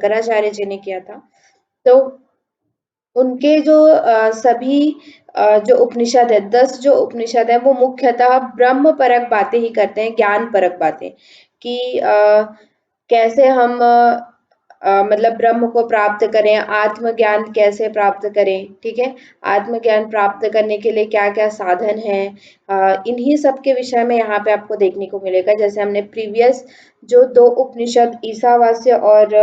शंकराचार्य जी ने किया था। तो उनके जो सभी जो उपनिषद है, 10 जो उपनिषद है, वो मुख्यतः ब्रह्म परक बातें ही करते हैं, ज्ञान परक बातें, कि कैसे हम मतलब ब्रह्म को प्राप्त करें, आत्मज्ञान कैसे प्राप्त करें, ठीक है, आत्मज्ञान प्राप्त करने के लिए क्या क्या साधन है, इन्हीं सब के विषय में यहाँ पे आपको देखने को मिलेगा। जैसे हमने प्रीवियस जो 2 उपनिषद ईशावास्य और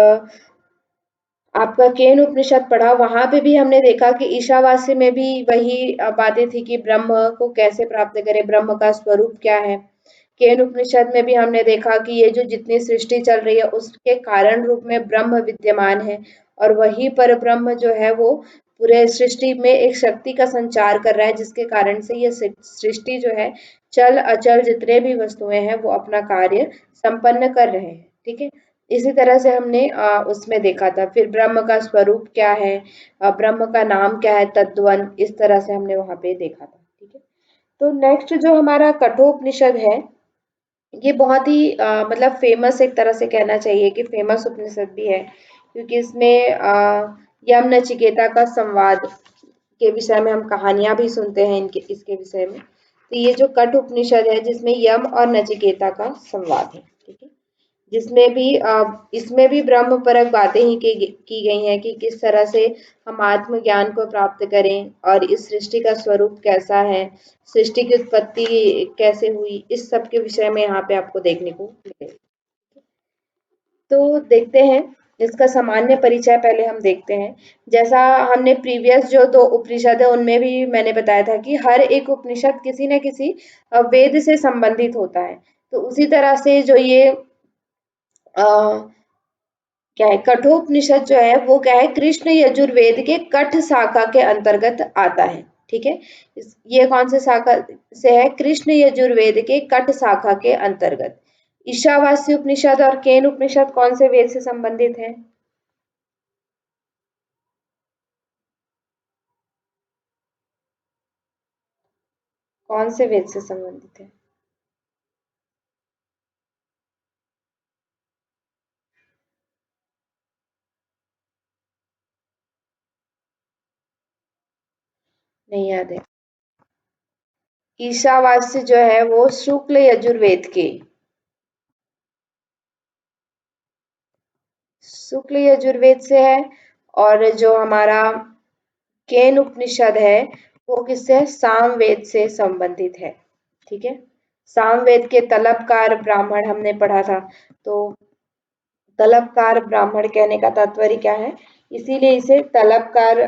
आपका केन उपनिषद पढ़ा, वहां पे भी हमने देखा कि ईशावास्य में भी वही बातें थी कि ब्रह्म को कैसे प्राप्त करें, ब्रह्म का स्वरूप क्या है। केन उपनिषद में भी हमने देखा कि ये जो जितनी सृष्टि चल रही है उसके कारण रूप में ब्रह्म विद्यमान है, और वही पर ब्रह्म जो है वो पूरे सृष्टि में एक शक्ति का संचार कर रहा है, जिसके कारण से ये सृष्टि जो है, चल अचल जितने भी वस्तुएं हैं वो अपना कार्य संपन्न कर रहे हैं, ठीक है। इसी तरह से हमने उसमें देखा था। फिर ब्रह्म का स्वरूप क्या है, ब्रह्म का नाम क्या है, तद्वन, इस तरह से हमने वहां पे देखा था, ठीक है। तो नेक्स्ट जो हमारा कठोपनिषद है, ये बहुत ही मतलब फेमस, एक तरह से कहना चाहिए कि फेमस उपनिषद भी है, क्योंकि इसमें यम नचिकेता का संवाद के विषय में हम कहानियां भी सुनते हैं इनके इसके विषय में। तो ये जो कठ उपनिषद है, जिसमें यम और नचिकेता का संवाद है, ठीक है, जिसमें भी इसमें भी ब्रह्म परक बातें ही की गई हैं कि किस तरह से हम आत्मज्ञान को प्राप्त करें, और इस सृष्टि का स्वरूप कैसा है, सृष्टि की उत्पत्ति कैसे हुई, इस सब के विषय में यहाँ पे आपको देखने को मिलेगा। तो देखते हैं इसका सामान्य परिचय पहले हम देखते हैं। जैसा हमने प्रीवियस जो 2 उपनिषद है उनमें भी मैंने बताया था कि हर एक उपनिषद किसी न किसी वेद से संबंधित होता है। तो उसी तरह से जो ये क्या है, कठोपनिषद जो है वो क्या है, कृष्ण यजुर्वेद के कठ शाखा के अंतर्गत आता है, ठीक है। ये कौन से शाखा से है, कृष्ण यजुर्वेद के कठ शाखा के अंतर्गत। ईशावास्य उपनिषद और केन उपनिषद कौन से वेद से संबंधित है? कौन से वेद से संबंधित है? नहीं याद है। ईशावास्य जो है वो शुक्ल यजुर्वेद के, शुक्ल यजुर्वेद से है। और जो हमारा केन उपनिषद है वो किससे, सामवेद से संबंधित है, ठीक है। सामवेद के तलबकार ब्राह्मण हमने पढ़ा था। तो तलबकार ब्राह्मण कहने का तात्पर्य क्या है, इसीलिए इसे तलबकार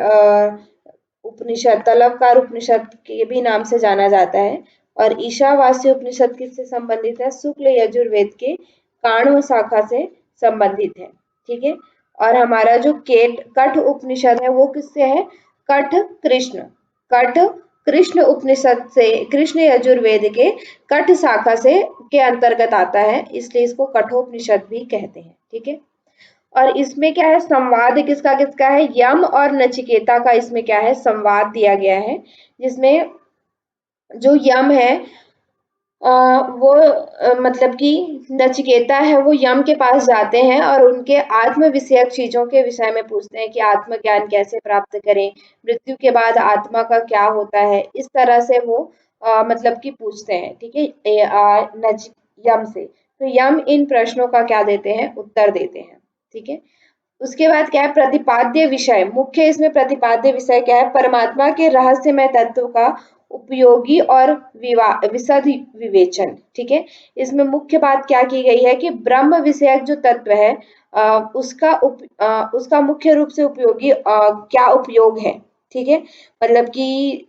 उपनिषद, तलबकार उपनिषद के भी नाम से जाना जाता है। और ईशावास्य उपनिषद किससे संबंधित है, शुक्ल यजुर्वेद के काण्व शाखा से संबंधित है, ठीक है। और हमारा जो केट कठ उपनिषद है वो किससे है, कठ कृष्ण, कठ कृष्ण उपनिषद से, कृष्ण यजुर्वेद के कठ शाखा से के अंतर्गत आता है, इसलिए इसको कठोपनिषद भी कहते हैं, ठीक है। और इसमें क्या है, संवाद किसका किसका है, यम और नचिकेता का इसमें क्या है, संवाद दिया गया है। जिसमें जो यम है वो मतलब कि नचिकेता है वो यम के पास जाते हैं और उनके आत्म विषयक चीजों के विषय में पूछते हैं कि आत्मज्ञान कैसे प्राप्त करें, मृत्यु के बाद आत्मा का क्या होता है, इस तरह से वो मतलब कि पूछते हैं, ठीक है, यम से। तो यम इन प्रश्नों का क्या देते हैं, उत्तर देते हैं, ठीक है। उसके बाद क्या है, प्रतिपाद्य विषय, मुख्य इसमें प्रतिपाद्य विषय क्या है, परमात्मा के रहस्यमय तत्व का उपयोगी और विशद विवेचन, ठीक है। इसमें मुख्य बात क्या की गई है कि ब्रह्म विषयक जो तत्व है उसका मुख्य रूप से उपयोगी क्या उपयोग है, ठीक है। मतलब कि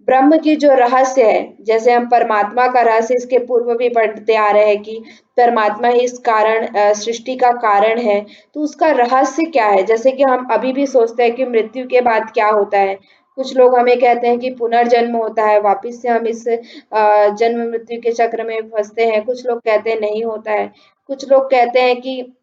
ब्रह्म की जो रहस्य है, जैसे हम परमात्मा का रहस्य इसके पूर्व भी पढ़ते आ रहे हैं कि परमात्मा ही इस कारण सृष्टि का कारण है। तो उसका रहस्य क्या है, जैसे कि हम अभी भी सोचते हैं कि मृत्यु के बाद क्या होता है। कुछ लोग हमें कहते हैं कि पुनर्जन्म होता है, वापिस से हम इस जन्म मृत्यु के चक्र में फंसते हैं। कुछ लोग कहते हैं नहीं होता है। कुछ लोग कहते हैं कि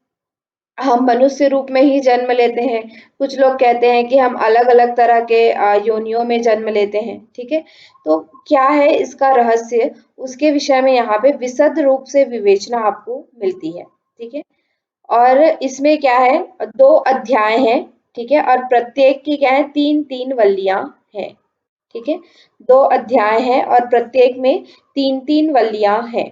हम मनुष्य रूप में ही जन्म लेते हैं। कुछ लोग कहते हैं कि हम अलग अलग तरह के योनियों में जन्म लेते हैं, ठीक है। तो क्या है इसका रहस्य, उसके विषय में यहाँ पे विशद रूप से विवेचना आपको मिलती है, ठीक है। और इसमें क्या है, 2 अध्याय हैं, ठीक है, और प्रत्येक की क्या है 3-3 वल्लियाँ हैं, ठीक है। 2 अध्याय हैं और प्रत्येक में 3-3 वल्लियाँ हैं।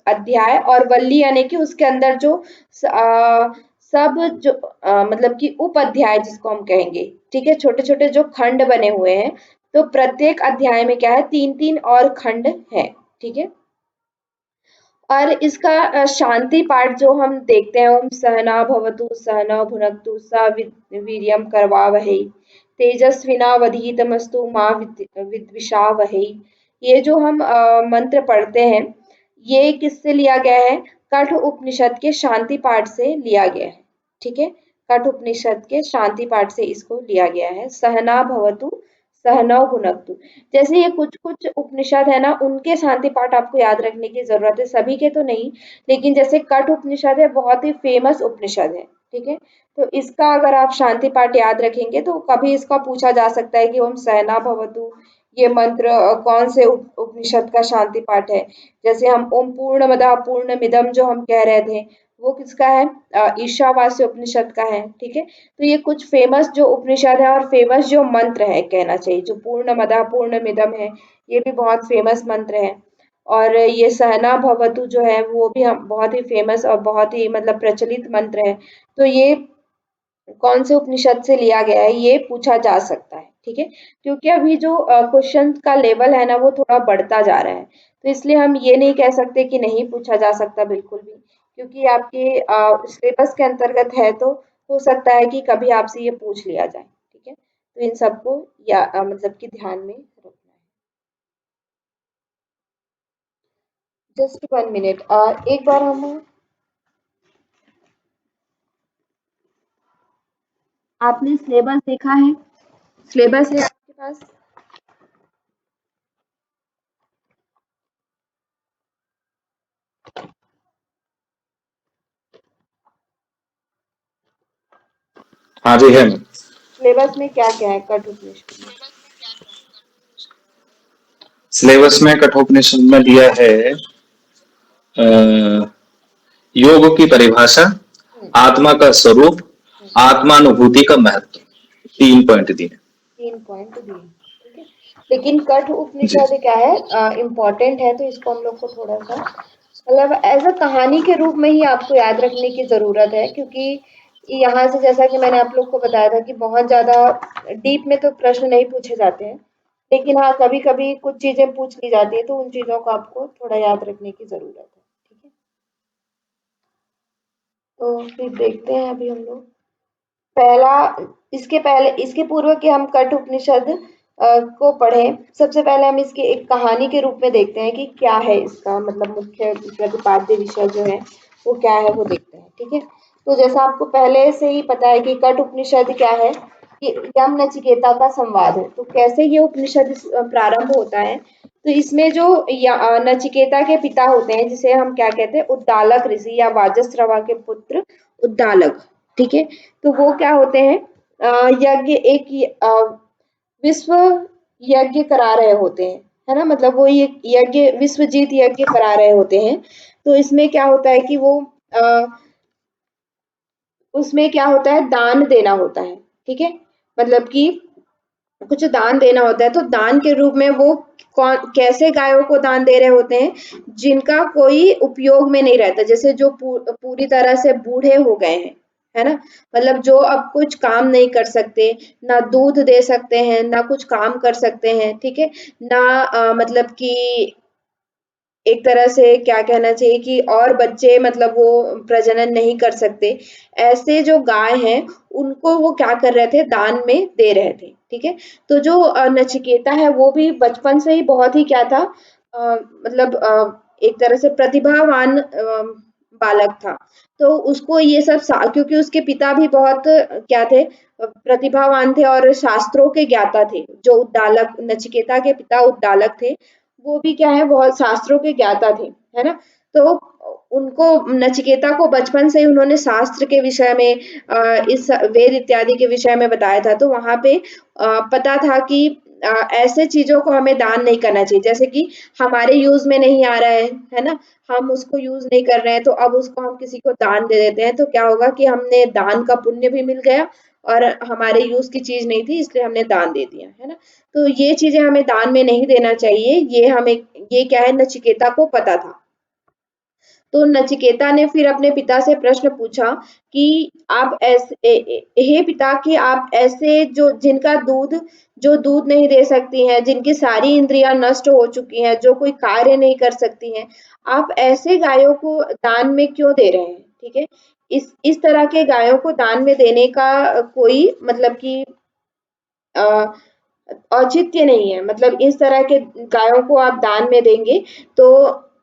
अध्याय और वल्ली यानी कि उसके अंदर जो सब जो मतलब कि उप अध्याय जिसको हम कहेंगे, ठीक है, छोटे-छोटे जो खंड बने हुए हैं, तो प्रत्येक अध्याय में क्या है 3-3 और खंड है, ठीक है। और इसका शांति पाठ जो हम देखते हैं, ओम सहना भवतु सहनौ भुनक्तु सह वीर्यं करवावहै तेजस्विनावधीतमस्तु मा विद्विषावहै। ये जो हम मंत्र पढ़ते हैं, ये किससे लिया गया है? कठ उपनिषद के शांति पाठ से लिया गया है, ठीक है। कठ उपनिषद के शांति पाठ से इसको लिया गया है। सहना भवतु सहनौ भुनक्तु, जैसे ये कुछ कुछ उपनिषद है ना, उनके शांति पाठ आपको याद रखने की जरूरत है, सभी के तो नहीं, लेकिन जैसे कठ उपनिषद है, बहुत ही फेमस उपनिषद है, ठीक है। तो इसका अगर आप शांति पाठ याद रखेंगे तो कभी इसका पूछा जा सकता है कि ओम सहना भवतु, ये मंत्र कौन से उपनिषद का शांति पाठ है। जैसे हम ओम पूर्णमदः पूर्णमिदं जो हम कह रहे थे, वो किसका है? ईशावास्य उपनिषद का है, ठीक है। तो ये कुछ फेमस जो उपनिषद है और फेमस जो मंत्र है कहना चाहिए, जो पूर्णमदः पूर्णमिदं है, ये भी बहुत फेमस मंत्र है। और ये सहना भवतु जो है वो भी हम बहुत ही फेमस और बहुत ही मतलब प्रचलित मंत्र है। तो ये कौन से उपनिषद से लिया गया है, ये पूछा जा सकता है, ठीक है। क्योंकि अभी जो क्वेश्चन का लेवल है ना, वो थोड़ा बढ़ता जा रहा है, तो इसलिए हम ये नहीं कह सकते कि नहीं पूछा जा सकता बिल्कुल भी, क्योंकि आपके सिलेबस के अंतर्गत है, तो हो सकता है कि कभी आपसे ये पूछ लिया जाए, ठीक है। तो इन सबको या मतलब कि ध्यान में रखना है। जस्ट 1 मिनट, एक बार हम, आपने सिलेबस देखा है? सिलेबस है आपके पास? हाँ जी है। सिलेबस में क्या क्या है कठ उपनिषद में? सिलेबस में कठोपनिषद में दिया है अ, योग की परिभाषा, हम्म, आत्मा का स्वरूप, हम्म, आत्मानुभूति का महत्व, 3 पॉइंट दिए। 3 पॉइंट दिए, ठीक है। लेकिन कठ जी उपनिषद क्या है, इम्पोर्टेंट है, तो इसको हम लोग को थोड़ा सा मतलब एज अ कहानी के रूप में ही आपको याद रखने की जरूरत है, क्योंकि यहाँ से जैसा कि मैंने आप लोग को बताया था कि बहुत ज्यादा डीप में तो प्रश्न नहीं पूछे जाते हैं, लेकिन हाँ कभी कभी कुछ चीजें पूछ ली जाती है, तो उन चीजों को आपको थोड़ा याद रखने की जरूरत है, ठीक है। तो फिर देखते हैं अभी हम लोग पहला, इसके पहले इसके पूर्व के हम कठ उपनिषद को पढ़ें, सबसे पहले हम इसकी एक कहानी के रूप में देखते हैं कि क्या है इसका मतलब मुख्य प्रतिपाद्य विषय जो है वो क्या है, वो देखते हैं, ठीक है। तो जैसा आपको पहले से ही पता है कि कठ उपनिषद क्या है, कि यम नचिकेता का संवाद है। तो कैसे ये उपनिषद प्रारंभ होता है, तो इसमें जो नचिकेता के पिता होते हैं, जिसे हम क्या कहते हैं, उद्दालक ऋषि या वाजस्रवा के पुत्र उद्दालक, ठीक है। तो वो क्या होते हैं, यज्ञ एक विश्व यज्ञ करा रहे होते हैं, है ना, मतलब वो ये यज्ञ विश्वजीत यज्ञ करा रहे होते हैं। तो इसमें क्या होता है कि वो अ, उसमें क्या होता है, दान देना होता है, ठीक है। मतलब कि कुछ दान देना होता है, तो दान के रूप में वो कौन कैसे गायों को दान दे रहे होते हैं, जिनका कोई उपयोग में नहीं रहता, जैसे जो पूरी तरह से बूढ़े हो गए हैं, है ना, मतलब जो अब कुछ काम नहीं कर सकते, ना दूध दे सकते हैं, ना कुछ काम कर सकते हैं, ठीक है, ना मतलब कि एक तरह से क्या कहना चाहिए कि और बच्चे मतलब वो प्रजनन नहीं कर सकते, ऐसे जो गाय हैं उनको वो क्या कर रहे थे, दान में दे रहे थे, ठीक है। तो जो नचिकेता है वो भी बचपन से ही बहुत ही क्या था, मतलब एक तरह से प्रतिभावान बालक था। तो उसको ये सब क्योंकि उसके पिता भी बहुत क्या थे, प्रतिभावान थे और शास्त्रों के ज्ञाता थे, जो उद्दालक नचिकेता के पिता उद्दालक थे, वो भी क्या है बहुत शास्त्रों के ज्ञाता थे, है ना। तो उनको नचिकेता को बचपन से ही उन्होंने शास्त्र के विषय में इस वेद इत्यादि के विषय में बताया था, तो वहां पे पता था कि ऐसे चीज़ों को हमें दान नहीं करना चाहिए, जैसे कि हमारे यूज़ में नहीं आ रहा है ना? हम उसको यूज़ नहीं कर रहे हैं, तो अब उसको हम किसी को दान दे देते हैं, तो क्या होगा कि हमने दान का पुण्य भी मिल गया और हमारे यूज़ की चीज़ नहीं थी, इसलिए हमने दान दे दिया, है ना? तो ये चीज़ें हमें दान में नहीं देना चाहिए, ये क्या है, नचिकेता को पता था। तो नचिकेता ने फिर अपने पिता से प्रश्न पूछा कि आप हे पिता, कि आप ऐसे जो दूध नहीं दे सकती हैं, जिनकी सारी इंद्रियां नष्ट हो चुकी हैं, जो कोई कार्य नहीं कर सकती हैं, आप ऐसे गायों को दान में क्यों दे रहे हैं? ठीक है, इस तरह के गायों को दान में देने का कोई मतलब कि अ, औचित्य नहीं है, मतलब इस तरह के गायों को आप दान में देंगे तो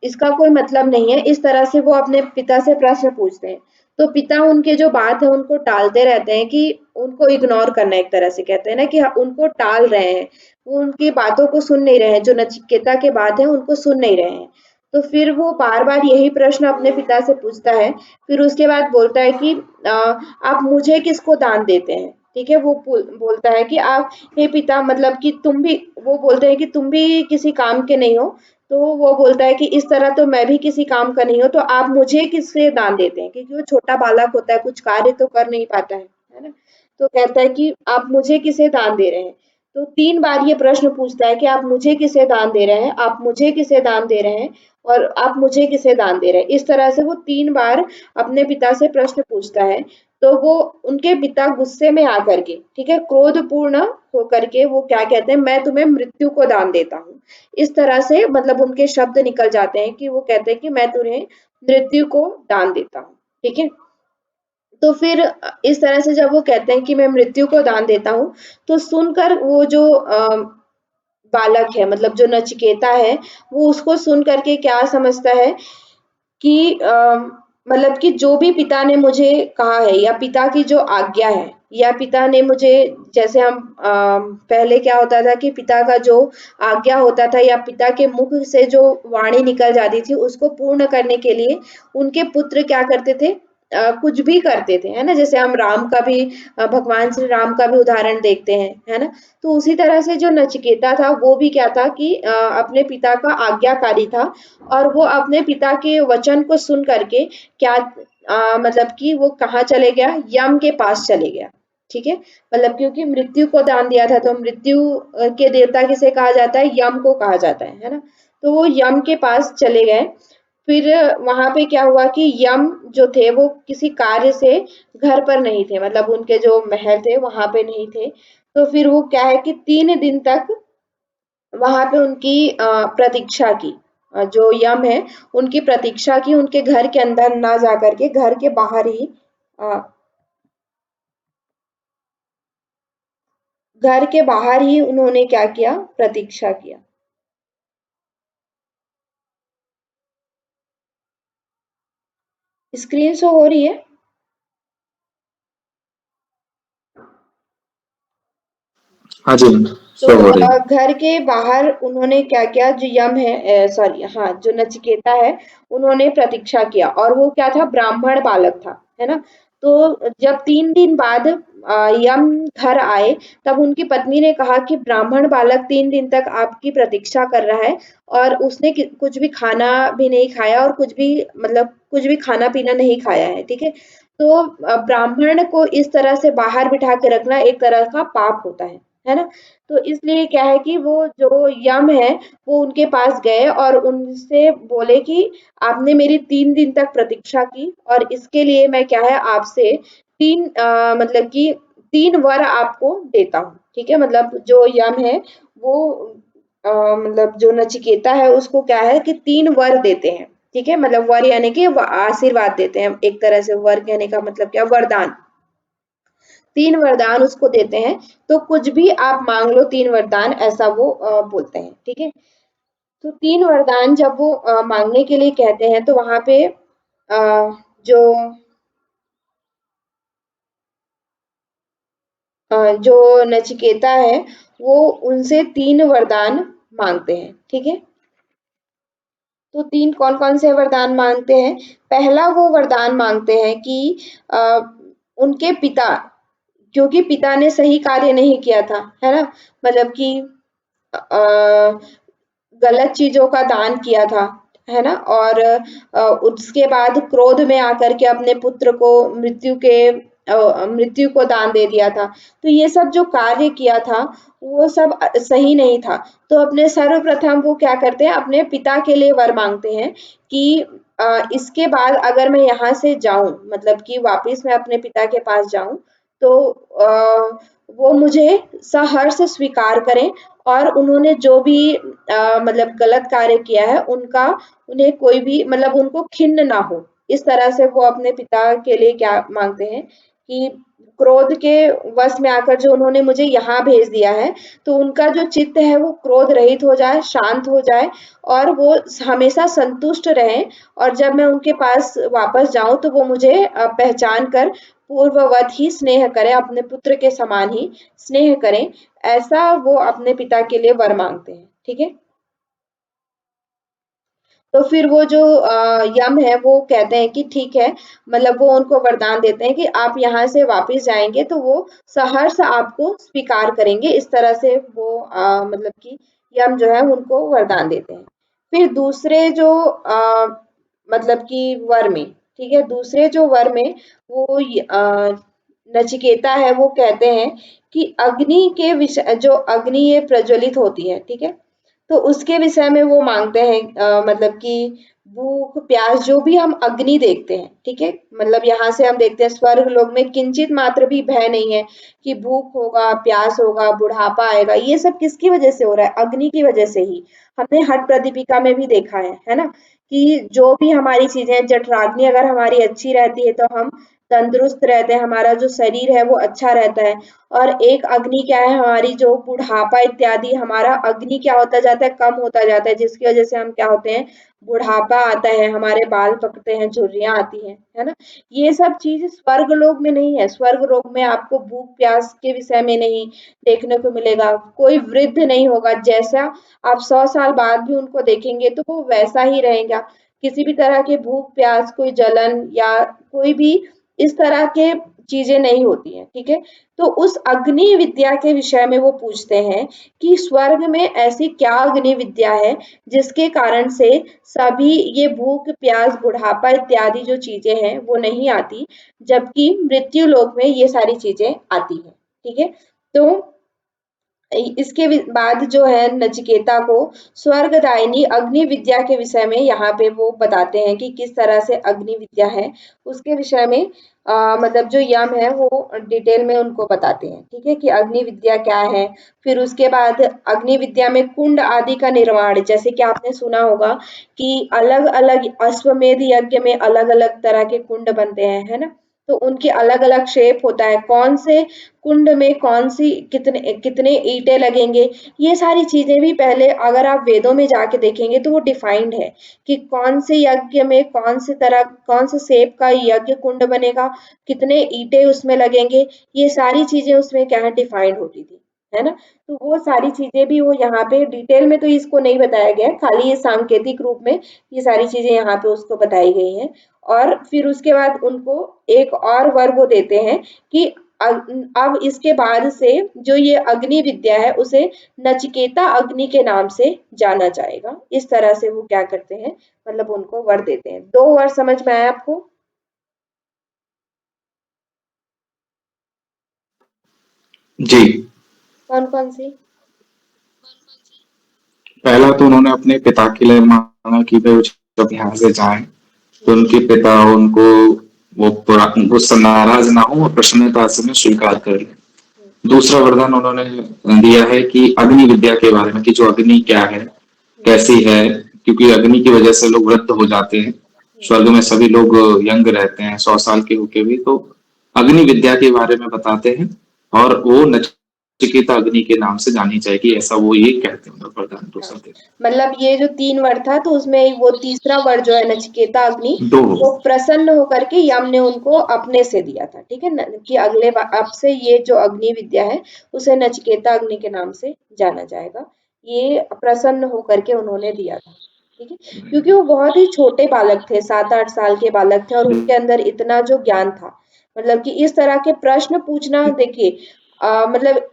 इसका कोई मतलब नहीं है। इस तरह से वो अपने पिता से प्रश्न पूछते हैं, तो पिता उनके जो बात है उनको टालते रहते हैं, कि उनको इग्नोर करना, एक तरह से कहते हैं ना कि उनको टाल रहे हैं, वो उनकी बातों को सुन नहीं रहे हैं, जो नचिकेता के बात है उनको सुन नहीं रहे हैं। तो फिर वो बार बार यही प्रश्न अपने पिता से पूछता है, फिर उसके बाद बोलता है कि आप मुझे किसको दान देते हैं? ठीक है, वो बोलता है कि आप, हे पिता, मतलब कि तुम भी, वो बोलते हैं कि तुम भी किसी काम के नहीं हो, तो वो बोलता है कि इस तरह तो मैं भी किसी काम का नहीं हूँ, तो आप मुझे किससे दान देते हैं? क्योंकि वो छोटा बालक होता है, कुछ कार्य तो कर नहीं पाता है ना? तो कहता है कि आप मुझे किसे दान दे रहे हैं? तो 3 बार ये प्रश्न पूछता है कि आप मुझे किसे दान दे रहे हैं? आप मुझे किसे दान दे रहे हैं? और आप मुझे किसे दान दे रहे हैं? इस तरह से वो 3 बार अपने पिता से प्रश्न पूछता है। तो वो, उनके पिता गुस्से में आकर के, ठीक है, क्रोधपूर्ण होकर के वो क्या कहते हैं, मैं तुम्हें मृत्यु को दान देता हूँ। इस तरह से मतलब उनके शब्द निकल जाते हैं कि वो कहते हैं कि मैं तुम्हें मृत्यु को दान देता हूँ। ठीक है, तो फिर इस तरह से जब वो कहते हैं कि मैं मृत्यु को दान देता हूँ, तो सुनकर वो जो बालक है, मतलब जो नचिकेता है, वो उसको सुन करके क्या समझता है कि मतलब कि जो भी पिता ने मुझे कहा है, या पिता की जो आज्ञा है, या पिता ने मुझे, जैसे हम पहले क्या होता था कि पिता का जो आज्ञा होता था या पिता के मुख से जो वाणी निकल जाती थी, उसको पूर्ण करने के लिए उनके पुत्र क्या करते थे, कुछ भी करते थे, है ना? जैसे हम राम का भी, भगवान श्री राम का भी उदाहरण देखते हैं, है ना? तो उसी तरह से जो नचिकेता था वो भी क्या था कि अपने पिता का आज्ञाकारी था, और वो अपने पिता के वचन को सुन करके क्या, मतलब कि वो कहाँ चले गया, यम के पास चले गया। ठीक है, मतलब क्योंकि मृत्यु को दान दिया था, तो मृत्यु के देवता किसे कहा जाता है, यम को कहा जाता है ना? तो वो यम के पास चले गए। फिर वहां पे क्या हुआ कि यम जो थे वो किसी कार्य से घर पर नहीं थे, मतलब उनके जो महल थे वहां पे नहीं थे। तो फिर वो क्या है कि 3 दिन तक वहां पे उनकी प्रतीक्षा की, जो यम है उनकी प्रतीक्षा की, उनके घर के अंदर ना जा करके घर के बाहर ही, अ, घर के बाहर ही उन्होंने क्या किया, प्रतीक्षा किया। स्क्रीन शो हो रही है? हाँ जी मैम, तो शो हो रही है। घर के बाहर उन्होंने क्या किया, जो यम है, सॉरी, हाँ, जो नचिकेता है, उन्होंने प्रतीक्षा किया, और वो क्या था, ब्राह्मण बालक था, है ना? तो जब 3 दिन बाद यम घर आए, तब उनकी पत्नी ने कहा कि ब्राह्मण बालक 3 दिन तक आपकी प्रतीक्षा कर रहा है, और उसने कुछ भी खाना भी नहीं खाया, और कुछ भी, मतलब कुछ भी खाना पीना नहीं खाया है। ठीक है, तो ब्राह्मण को इस तरह से बाहर बिठा के रखना एक तरह का पाप होता है ना? तो इसलिए क्या है कि वो जो यम है, वो उनके पास गए और उनसे बोले कि आपने मेरी 3 दिन तक प्रतीक्षा की, और इसके लिए मैं क्या है आपसे मतलब कि 3 वर आपको देता हूँ। ठीक है, मतलब जो यम है वो मतलब जो नचिकेता है उसको क्या है कि 3 वर देते हैं। ठीक है, मतलब वर यानी कि आशीर्वाद देते हैं, एक तरह से वर कहने का मतलब क्या, वरदान। 3 वरदान उसको देते हैं, तो कुछ भी आप मांग लो 3 वरदान, ऐसा वो बोलते हैं। ठीक है, तो 3 वरदान जब वो मांगने के लिए कहते हैं, तो वहां पे जो जो नचिकेता है वो उनसे 3 वरदान मांगते हैं। ठीक है, तो 3 कौन कौन से वरदान मांगते हैं? पहला वो वरदान मांगते हैं कि अ, उनके पिता, क्योंकि पिता ने सही कार्य नहीं किया था, है ना? मतलब कि गलत चीजों का दान किया था, है ना? और उसके बाद क्रोध में आकर के अपने पुत्र को मृत्यु को दान दे दिया था। तो ये सब जो कार्य किया था, वो सब सही नहीं था। तो अपने सर्वप्रथम वो क्या करते हैं, अपने पिता के लिए वर मांगते हैं कि इसके बाद अगर मैं यहाँ से जाऊं, मतलब कि वापिस मैं अपने पिता के पास जाऊं, तो वो मुझे सहर्ष स्वीकार करें, और उन्होंने जो भी मतलब गलत कार्य किया है उनका, उन्हें कोई भी मतलब उनको खिन्न ना हो। इस तरह से वो अपने पिता के लिए क्या मांगते हैं कि क्रोध के वश में आकर जो उन्होंने मुझे यहाँ भेज दिया है, तो उनका जो चित्त है वो क्रोध रहित हो जाए, शांत हो जाए, और वो हमेशा संतुष्ट रहें, और जब मैं उनके पास वापस जाऊं तो वो मुझे पहचान कर पूर्ववत ही स्नेह करें, अपने पुत्र के समान ही स्नेह करें। ऐसा वो अपने पिता के लिए वर मांगते हैं, ठीक है? तो फिर वो जो यम है वो कहते हैं कि ठीक है, मतलब वो उनको वरदान देते हैं कि आप यहाँ से वापस जाएंगे तो वो सहर्ष आपको स्वीकार करेंगे। इस तरह से वो मतलब कि यम जो है उनको वरदान देते हैं। फिर दूसरे जो मतलब कि वर में, ठीक है, दूसरे जो वर में वो नचिकेता है वो कहते हैं कि अग्नि के विषय, जो अग्नि ये प्रज्वलित होती है, ठीक है, तो उसके विषय में वो मांगते हैं, मतलब कि भूख प्यास जो भी हम अग्नि देखते हैं, ठीक है, मतलब यहाँ से हम देखते हैं स्वर्ग लोक में किंचित मात्र भी भय नहीं है कि भूख होगा, प्यास होगा, बुढ़ापा आएगा। ये सब किसकी वजह से हो रहा है? अग्नि की वजह से ही। हमने हट प्रदीपिका में भी देखा है ना, कि जो भी हमारी चीजें, जठराग्नि अगर हमारी अच्छी रहती है तो हम तंदुरुस्त रहते हैं, हमारा जो शरीर है वो अच्छा रहता है। और एक अग्नि क्या है, हमारी जो बुढ़ापा इत्यादि, हमारा अग्नि क्या होता जाता है, कम होता जाता है, जिसकी वजह से हम क्या होते हैं, बुढ़ापा आता है, हमारे बाल पकते हैं, झुर्रियां आती हैं, है ना? ये सब चीज स्वर्ग लोक में नहीं है। स्वर्ग लोक में आपको भूख प्यास के विषय में नहीं देखने को मिलेगा, कोई वृद्ध नहीं होगा, जैसा आप 100 साल बाद भी उनको देखेंगे तो वो वैसा ही रहेगा। किसी भी तरह के भूख प्यास, कोई जलन या कोई भी इस तरह के चीजें नहीं होती हैं, ठीक है? तो उस अग्नि विद्या के विषय में वो पूछते हैं कि स्वर्ग में ऐसी क्या अग्नि विद्या है जिसके कारण से सभी ये भूख प्यास बुढ़ापा इत्यादि जो चीजें हैं वो नहीं आती, जबकि मृत्यु लोक में ये सारी चीजें आती हैं, ठीक है? तो इसके बाद जो है नचिकेता को स्वर्गदायिनी अग्नि विद्या के विषय में यहाँ पे वो बताते हैं कि किस तरह से अग्नि विद्या है, उसके विषय में मतलब जो यम है वो डिटेल में उनको बताते हैं, ठीक है, कि अग्नि विद्या क्या है। फिर उसके बाद अग्नि विद्या में कुंड आदि का निर्माण, जैसे कि आपने सुना होगा कि अलग अलग अश्वमेध यज्ञ में अलग अलग तरह के कुंड बनते हैं, है ना? तो उनके अलग अलग शेप होता है, कौन से कुंड में कौन सी कितने कितने ईंटें लगेंगे, ये सारी चीजें भी पहले अगर आप वेदों में जाके देखेंगे तो वो डिफाइंड है कि कौन से यज्ञ में कौन से तरह कौन से शेप का यज्ञ कुंड बनेगा, कितने ईंटें उसमें लगेंगे, ये सारी चीजें उसमें क्या है, डिफाइंड होती थी, है ना? तो वो सारी चीजें भी वो यहाँ पे डिटेल में तो इसको नहीं बताया गया है, खाली ये सांकेतिक रूप में ये सारी चीजें यहाँ पे उसको बताई गई हैं। और फिर उसके बाद उनको एक और वर वो देते हैं कि अब इसके बाद से जो ये अग्नि विद्या है उसे नचिकेता अग्नि के नाम से जाना जाएगा। इस तरह से वो क्या करते हैं, मतलब उनको वर देते हैं। 2 वर समझ में आया आपको? जी। कौन-कौन सी? पहला तो उन्होंने अपने पिता के लिए मांगा कि वे जब यहाँ से जाएं तो उनके पिता उनको उससे नाराज ना हो और प्रसन्नता से उन्हें स्वीकार कर लें। हुँ, दूसरा वरदान उन्होंने दिया है कि अग्नि विद्या के बारे में, कि जो अग्नि क्या है, हुँ, कैसी है, क्योंकि अग्नि की वजह से लोग वृद्ध हो जाते हैं। हुँ। स्वर्ग में सभी लोग यंग रहते हैं, 100 साल के होके भी। तो अग्नि विद्या के बारे में बताते हैं, और वो नचिकेता अग्नि के नाम से जानी जाएगी, ऐसा वो ये कहते हैं, मतलब वरदान हाँ, दूसरा देते मतलब ये जो 3 वर था तो उसमें वो तीसरा वर जो है नचिकेता अग्नि, हैं। दो। वो प्रसन्न होकर के यम ने उनको अपने से दिया था, ठीक है ना? कि अगले अब से ये जो अग्नि विद्या है उसे नचिकेता अग्नि के नाम से जाना जाएगा। ये प्रसन्न होकर के उन्होंने दिया था, ठीक है? क्योंकि वो बहुत ही छोटे बालक थे, 7-8 साल के बालक थे, और उनके अंदर इतना जो ज्ञान था, मतलब कि इस तरह के प्रश्न पूछना, देखिए मतलब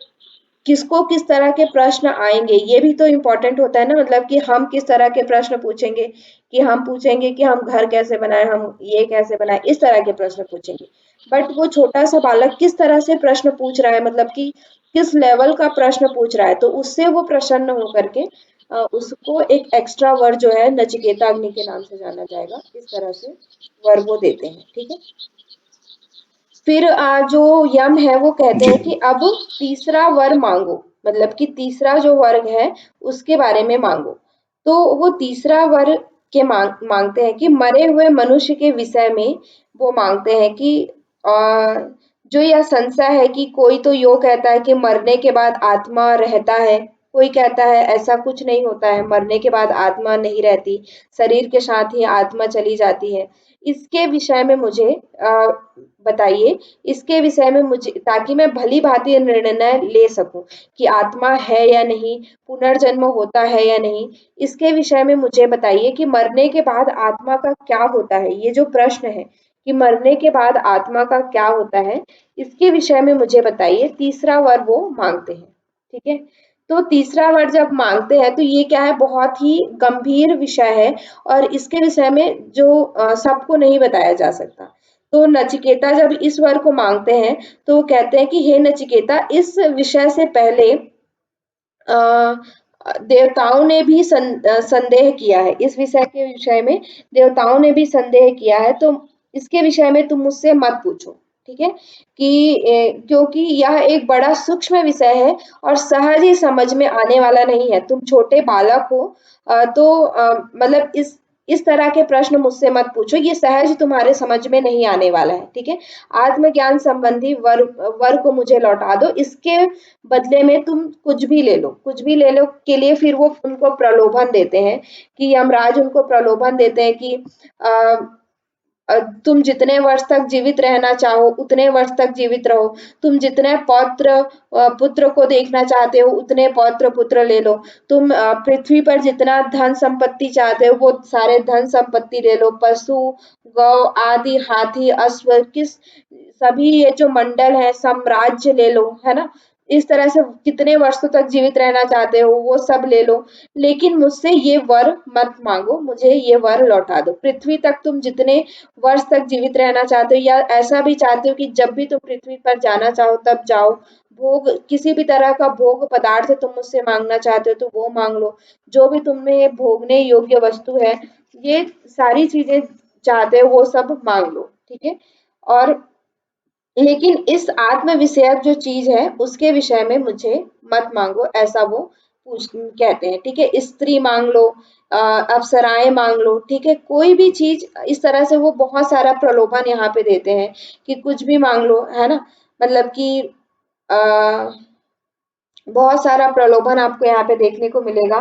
किसको किस तरह के प्रश्न आएंगे ये भी तो इम्पोर्टेंट होता है ना, मतलब कि हम किस तरह के प्रश्न पूछेंगे, कि हम पूछेंगे कि हम घर कैसे बनाए, हम ये कैसे बनाए, इस तरह के प्रश्न पूछेंगे। बट वो छोटा सा बालक किस तरह से प्रश्न पूछ रहा है, मतलब कि किस लेवल का प्रश्न पूछ रहा है, तो उससे वो प्रसन्न होकर के उसको एक एक्स्ट्रा वर जो है नचिकेता अग्नि के नाम से जाना जाएगा। इस तरह से वर वो देते हैं, ठीक है। फिर जो यम है वो कहते जी हैं कि अब तीसरा वर मांगो, मतलब कि तीसरा जो वर्ग है उसके बारे में मांगो। तो वो तीसरा वर मांगते हैं कि मरे हुए मनुष्य के विषय में वो मांगते हैं कि जो यह संशय है कि कोई तो यो कहता है कि मरने के बाद आत्मा रहता है, कोई कहता है ऐसा कुछ नहीं होता है, मरने के बाद आत्मा नहीं रहती, शरीर के साथ ही आत्मा चली जाती है। इसके विषय में मुझे बताइए, इसके विषय में मुझे, ताकि मैं भली भांति निर्णय ले सकूं कि आत्मा है या नहीं, पुनर्जन्म होता है या नहीं। इसके विषय में मुझे बताइए कि मरने के बाद आत्मा का क्या होता है। ये जो प्रश्न है कि मरने के बाद आत्मा का क्या होता है, इसके विषय में मुझे बताइए। तीसरा वर वो मांगते हैं, ठीक है। तो तीसरा वर जब मांगते हैं तो ये क्या है, बहुत ही गंभीर विषय है और इसके विषय में जो सबको नहीं बताया जा सकता। तो नचिकेता जब इस वर को मांगते हैं तो वो कहते हैं कि हे नचिकेता, इस विषय से पहले देवताओं ने भी संदेह किया है, इस विषय के विषय में देवताओं ने भी संदेह किया है, तो इसके विषय में तुम मुझसे मत पूछो, ठीक है। कि क्योंकि यह एक बड़ा सूक्ष्म विषय है और सहज ही समझ में आने वाला नहीं है। तुम छोटे बालक हो, तो मतलब इस तरह के प्रश्न मुझसे मत पूछो, ये सहज तुम्हारे समझ में नहीं आने वाला है, ठीक है। आत्मज्ञान संबंधी वर को मुझे लौटा दो, इसके बदले में तुम कुछ भी ले लो, कुछ भी ले लो के लिए फिर वो उनको प्रलोभन देते हैं कि यमराज उनको प्रलोभन देते हैं कि आ, तुम जितने वर्ष तक जीवित रहना चाहो उतने वर्ष तक जीवित रहो, तुम जितने पुत्र को देखना चाहते हो उतने पौत्र पुत्र ले लो, तुम पृथ्वी पर जितना धन संपत्ति चाहते हो वो सारे धन संपत्ति ले लो, पशु गौ आदि हाथी अश्व किस सभी ये जो मंडल है साम्राज्य ले लो, है ना। इस तरह से कितने वर्षों तक जीवित रहना चाहते हो वो सब ले लो, लेकिन मुझसे ये वर मत मांगो, मुझे ये वर लौटा दो। पृथ्वी तक तुम जितने वर्ष तक जीवित रहना चाहते हो या ऐसा भी चाहते हो कि जब भी तुम पृथ्वी पर जाना चाहो तब जाओ, भोग किसी भी तरह का भोग पदार्थ तुम मुझसे मांगना चाहते हो तो वो मांग लो, जो भी तुम में भोगने योग्य वस्तु है ये सारी चीजें चाहते हो वो सब मांग लो, ठीक है। और लेकिन इस आत्म विषयक जो चीज है उसके विषय में मुझे मत मांगो, ऐसा वो पूछ कहते हैं, ठीक है। स्त्री मांग लो, अप्सराएं मांग लो, ठीक है, कोई भी चीज इस तरह से वो बहुत सारा प्रलोभन यहाँ पे देते हैं कि कुछ भी मांग लो, है ना। मतलब कि आ, बहुत सारा प्रलोभन आपको यहाँ पे देखने को मिलेगा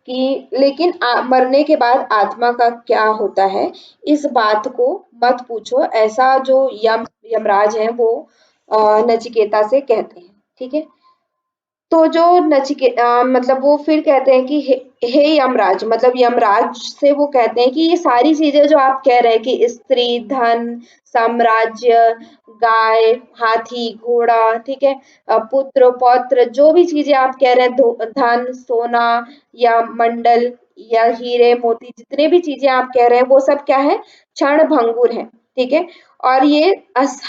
कि लेकिन मरने के बाद आत्मा का क्या होता है इस बात को मत पूछो, ऐसा जो यमराज है वो नचिकेता से कहते हैं, ठीक है। तो जो मतलब वो फिर कहते हैं कि हे यमराज, मतलब यमराज से वो कहते हैं कि ये सारी चीजें जो आप कह रहे हैं कि स्त्री धन साम्राज्य गाय हाथी घोड़ा, ठीक है, पुत्र पौत्र जो भी चीजें आप कह रहे हैं धन सोना या मंडल या हीरे मोती जितने भी चीजें आप कह रहे हैं वो सब क्या है, क्षण भंगुर है, ठीक है। और ये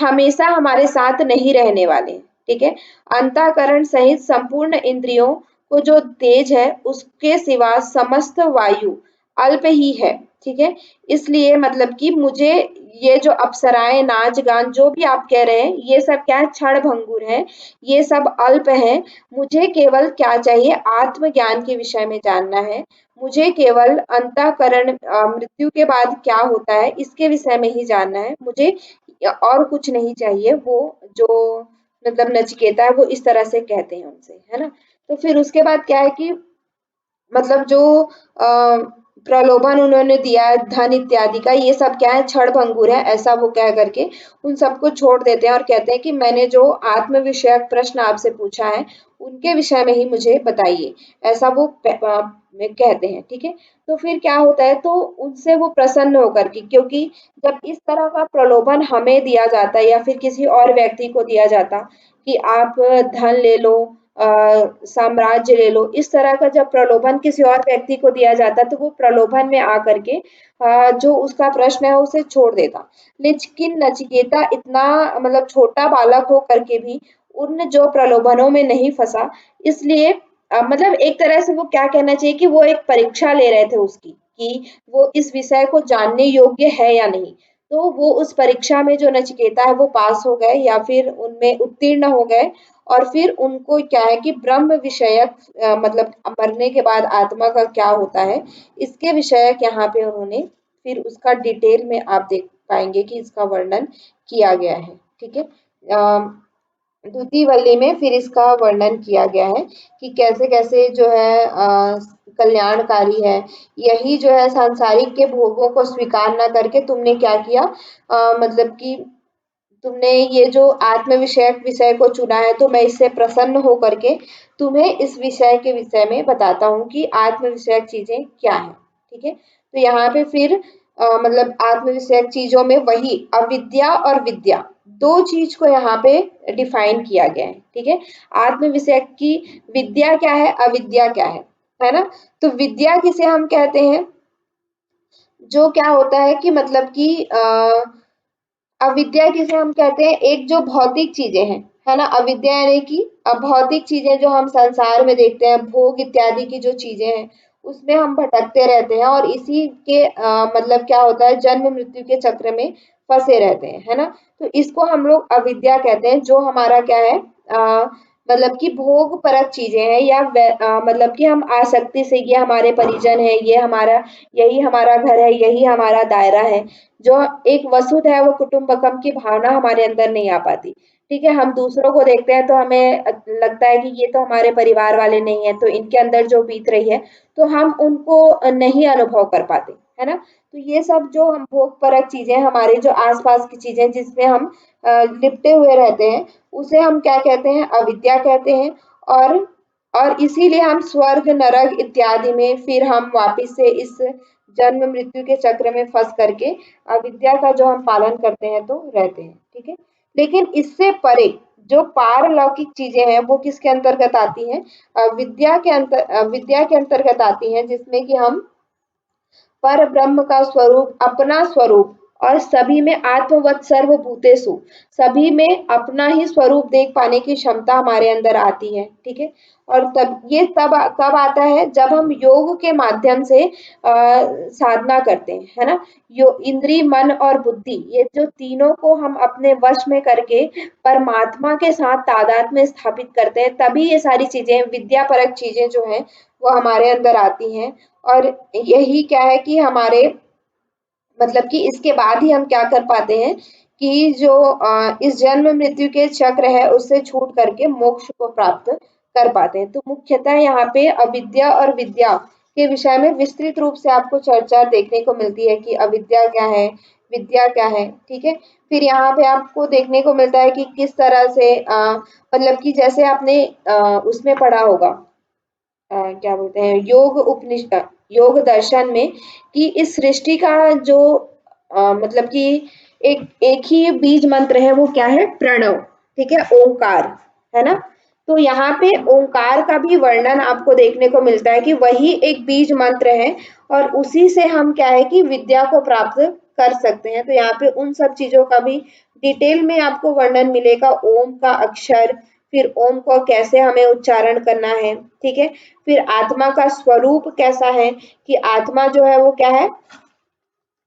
हमेशा हमारे साथ नहीं रहने वाले हैं, ठीक है। अंतःकरण सहित संपूर्ण इंद्रियों को जो तेज है उसके सिवा समस्त वायु अल्प ही है, ठीक है। इसलिए मतलब कि मुझे ये जो अप्सराएं नाच गान जो भी आप कह रहे हैं ये सब क्या है, क्षण भंगुर है, ये सब अल्प है। मुझे केवल क्या चाहिए, आत्मज्ञान के विषय में जानना है, मुझे केवल अंतःकरण मृत्यु के बाद क्या होता है इसके विषय में ही जानना है, मुझे और कुछ नहीं चाहिए। वो जो मतलब नचिकेता है वो इस तरह से कहते हैं उनसे, है ना। तो फिर उसके बाद क्या है कि मतलब जो प्रलोभन उन्होंने दिया है धन इत्यादि का ये सब क्या है, क्षण भंगुर है, ऐसा वो कह करके उन सबको छोड़ देते हैं और कहते हैं कि मैंने जो आत्म विषयक प्रश्न आपसे पूछा है उनके विषय में ही मुझे बताइए, ऐसा वो कहते हैं, ठीक है। तो फिर क्या होता है, तो उनसे वो प्रसन्न होकर के, क्योंकि जब इस तरह का प्रलोभन हमें दिया जाता है या फिर किसी और व्यक्ति को दिया जाता कि आप धन ले लो साम्राज्य ले लो, इस तरह का जब प्रलोभन किसी और व्यक्ति को दिया जाता तो वो प्रलोभन में आकर के जो उसका प्रश्न है उसे छोड़ देता। लेकिन नचिकेता इतना मतलब छोटा बालक हो करके भी उन जो प्रलोभनों में नहीं फंसा, इसलिए मतलब एक तरह से वो क्या कहना चाहिए कि वो एक परीक्षा ले रहे थे उसकी कि वो इस विषय को जानने योग्य है या नहीं। तो वो उस परीक्षा में जो नचिकेता है वो पास हो गए या फिर उनमें उत्तीर्ण हो गए और फिर उनको क्या है कि ब्रह्म विषयक मतलब मरने के बाद आत्मा का क्या होता है, इसके विषयक यहाँ पे उन्होंने फिर उसका डिटेल में आप देख पाएंगे कि इसका वर्णन किया गया है। ठीक है, द्वितीय वल्ली में फिर इसका वर्णन किया गया है कि कैसे कैसे जो है कल्याणकारी है। यही जो है सांसारिक के भोगों को स्वीकार न करके तुमने क्या किया, मतलब कि तुमने ये जो आत्म विषयक विषय को चुना है, तो मैं इससे प्रसन्न हो करके तुम्हें इस विषय के विषय में बताता हूँ कि आत्म विषयक चीजें क्या है। ठीक है, तो यहाँ पे फिर मतलब आत्म विषयक चीजों में वही अविद्या और विद्या दो चीज को यहाँ पे डिफाइन किया गया है। ठीक है, आत्म विषयक की विद्या क्या है, अविद्या क्या है ना। तो विद्या किसे हम कहते हैं, जो क्या होता है कि मतलब कि अविद्या किसे हम कहते हैं, एक जो भौतिक चीजें हैं, है ना। अविद्या यानी कि भौतिक चीजें जो हम संसार में देखते हैं, भोग इत्यादि की जो चीजें हैं उसमें हम भटकते रहते हैं और इसी के मतलब क्या होता है, जन्म मृत्यु के चक्र में फंसे रहते हैं, है ना। तो इसको हम लोग अविद्या कहते हैं, जो हमारा क्या है मतलब कि भोग परक चीजें हैं या मतलब कि हम आसक्ति से ये हमारे परिजन है, ये हमारा यही हमारा घर है, यही हमारा दायरा है, जो एक वसुधैव है वो कुटुंबकम की भावना हमारे अंदर नहीं आ पाती। ठीक है, हम दूसरों को देखते हैं तो हमें लगता है कि ये तो हमारे परिवार वाले नहीं है, तो इनके अंदर जो बीत रही है तो हम उनको नहीं अनुभव कर पाते, है ना। तो ये सब जो हम भोग परक चीजें, हमारे जो आसपास की चीजें जिसमें हम लिपटे हुए रहते हैं, उसे हम क्या कहते हैं, अविद्या कहते हैं। और और इसीलिए हम स्वर्ग नरक इत्यादि में फिर हम वापिस से इस जन्म मृत्यु के चक्र में फंस करके अविद्या का जो हम पालन करते हैं तो रहते हैं। ठीक है, लेकिन इससे परे जो पारलौकिक चीजें हैं वो किसके अंतर्गत आती हैं, विद्या के अंतर्गत आती हैं, जिसमें कि हम पर ब्रह्म का स्वरूप, अपना स्वरूप और सभी में आत्मवत सर्वभूतेषु, सभी में अपना ही स्वरूप देख पाने की क्षमता हमारे अंदर आती है। ठीक है, और तब ये तब कब आता है, जब हम योग के माध्यम से साधना करते हैं, है ना। इंद्री मन और बुद्धि, ये जो तीनों को हम अपने वश में करके परमात्मा के साथ तादात्म्य में स्थापित करते हैं, तभी ये सारी चीजें विद्या परक चीजें जो हैं वो हमारे अंदर आती हैं। और यही क्या है कि हमारे मतलब कि इसके बाद ही हम क्या कर पाते हैं कि जो इस जन्म मृत्यु के चक्र है उससे छूट करके मोक्ष को प्राप्त कर पाते हैं। तो मुख्यतः यहाँ पे अविद्या और विद्या के विषय में विस्तृत रूप से आपको चर्चा देखने को मिलती है कि अविद्या क्या है, विद्या क्या है। ठीक है, फिर यहाँ पे आपको देखने को मिलता है कि किस तरह से मतलब कि जैसे आपने उसमें पढ़ा होगा, क्या बोलते हैं, योग दर्शन में, कि इस सृष्टि का जो मतलब कि एक एक ही बीज मंत्र है, वो क्या है, प्रणव। ठीक है, ओंकार, है ना। तो यहाँ पे ओंकार का भी वर्णन आपको देखने को मिलता है कि वही एक बीज मंत्र है और उसी से हम क्या है कि विद्या को प्राप्त कर सकते हैं। तो यहाँ पे उन सब चीजों का भी डिटेल में आपको वर्णन मिलेगा, ओम का अक्षर, फिर ओम को कैसे हमें उच्चारण करना है। ठीक है, फिर आत्मा का स्वरूप कैसा है, कि आत्मा जो है वो क्या है,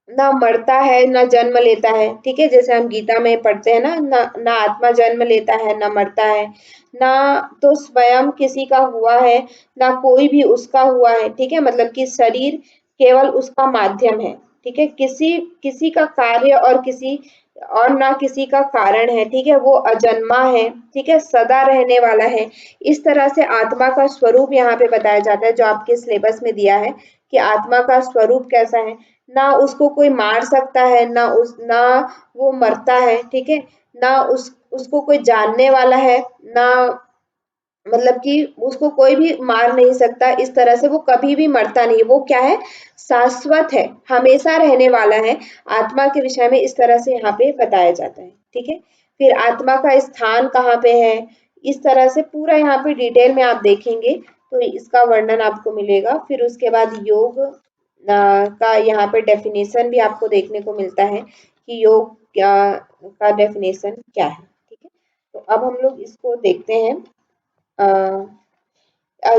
ना मरता है ना जन्म लेता है। ठीक है, जैसे हम गीता में पढ़ते हैं ना आत्मा जन्म लेता है ना मरता है, ना तो स्वयं किसी का हुआ है ना कोई भी उसका हुआ है। ठीक है, मतलब कि शरीर केवल उसका माध्यम है। ठीक है, किसी किसी का कार्य और किसी और ना किसी का कारण है। ठीक है, वो अजन्मा है। ठीक है, सदा रहने वाला है। इस तरह से आत्मा का स्वरूप यहाँ पे बताया जाता है, जो आपके सिलेबस में दिया है कि आत्मा का स्वरूप कैसा है। ना उसको कोई मार सकता है, ना वो मरता है। ठीक है, ना उसको कोई जानने वाला है, ना मतलब कि उसको कोई भी मार नहीं सकता। इस तरह से वो कभी भी मरता नहीं, वो क्या है, शाश्वत है, हमेशा रहने वाला है। आत्मा के विषय में इस तरह से यहाँ पे बताया जाता है। ठीक है, फिर आत्मा का स्थान कहाँ पे है, इस तरह से पूरा यहाँ पे डिटेल में आप देखेंगे तो इसका वर्णन आपको मिलेगा। फिर उसके बाद योग का यहाँ पे डेफिनेशन भी आपको देखने को मिलता है कि योग क्या का डेफिनेशन क्या है। ठीक है, तो अब हम लोग इसको देखते हैं।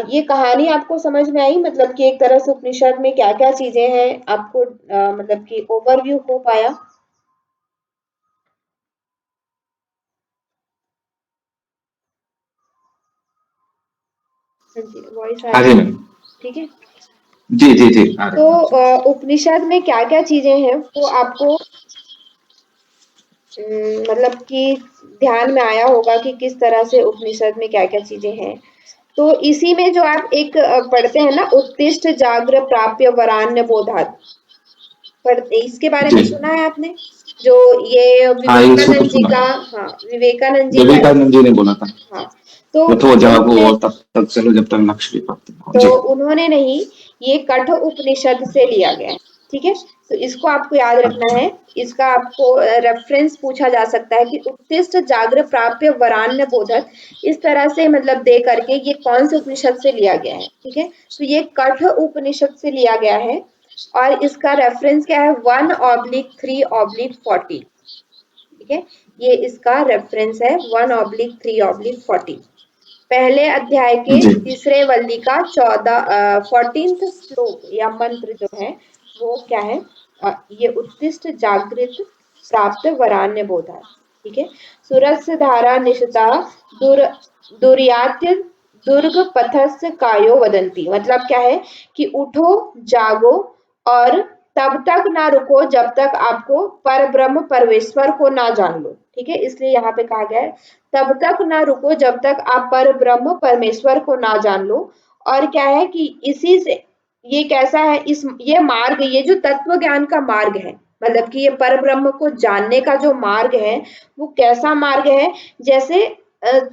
ये कहानी आपको समझ में आई, मतलब कि एक तरह से उपनिषद में क्या क्या चीजें हैं आपको मतलब कि ओवरव्यू हो पाया। हाँ जी, वॉइस आ हाँ रही जी है। मैम। ठीक है, जी जी जी, आ तो रहे हैं। उपनिषद में क्या क्या चीजें हैं वो आपको मतलब कि ध्यान में आया होगा कि किस तरह से उपनिषद में क्या क्या चीजें हैं। तो इसी में जो आप एक पढ़ते हैं ना, उत्तिष्ठ जाग्र प्राप्य वरान्य बोधात, पढ़ते इसके बारे जी। में सुना है आपने? जो ये हाँ, ये सूत्र विवेकानंद जी सुना का, है। हाँ विवेकानंद जी का एक, विवेकानंद जी ने बोला था, हाँ, तो उठो जागो उन्होंने और तब तक चलो जब तक लक्ष्य की प्राप्ति न हो। तो जी उन्होंने नहीं, ये कठ उपनिषद से लिया गया है। ठीक है, तो इसको आपको याद रखना अच्छा। है। इसका आपको रेफरेंस पूछा जा सकता है कि उत्तिष्ठ जाग्र प्राप्य वरान्य बोधक, इस तरह से मतलब दे करके ये कौन से उपनिषद से लिया गया है। ठीक है, तो ये कठ उपनिषद से लिया गया है और इसका रेफरेंस क्या है, 1/3/14। ठीक है, ये इसका रेफरेंस है 1/3/14। पहले अध्याय के जी तीसरे वल्ली का 14th श्लोक या मंत्र जो है वो क्या है, ये उत्तिष्ठ जागृत प्राप्त वरान्य बोधा। ठीक है, सुरस धारा निशता दुर दुर्यात्य दुर्ग पथस्य कायो वदंती, मतलब क्या है कि उठो जागो और तब तक ना रुको जब तक आपको पर ब्रह्म परमेश्वर को ना जान लो। ठीक है, इसलिए यहाँ पे कहा गया है तब तक ना रुको जब तक आप पर ब्रह्म परमेश्वर को ना जान लो। और क्या है कि इसी से ये कैसा है, इस ये मार्ग, ये जो तत्व ज्ञान का मार्ग है, मतलब कि ये पर ब्रह्म को जानने का जो मार्ग है वो कैसा मार्ग है, जैसे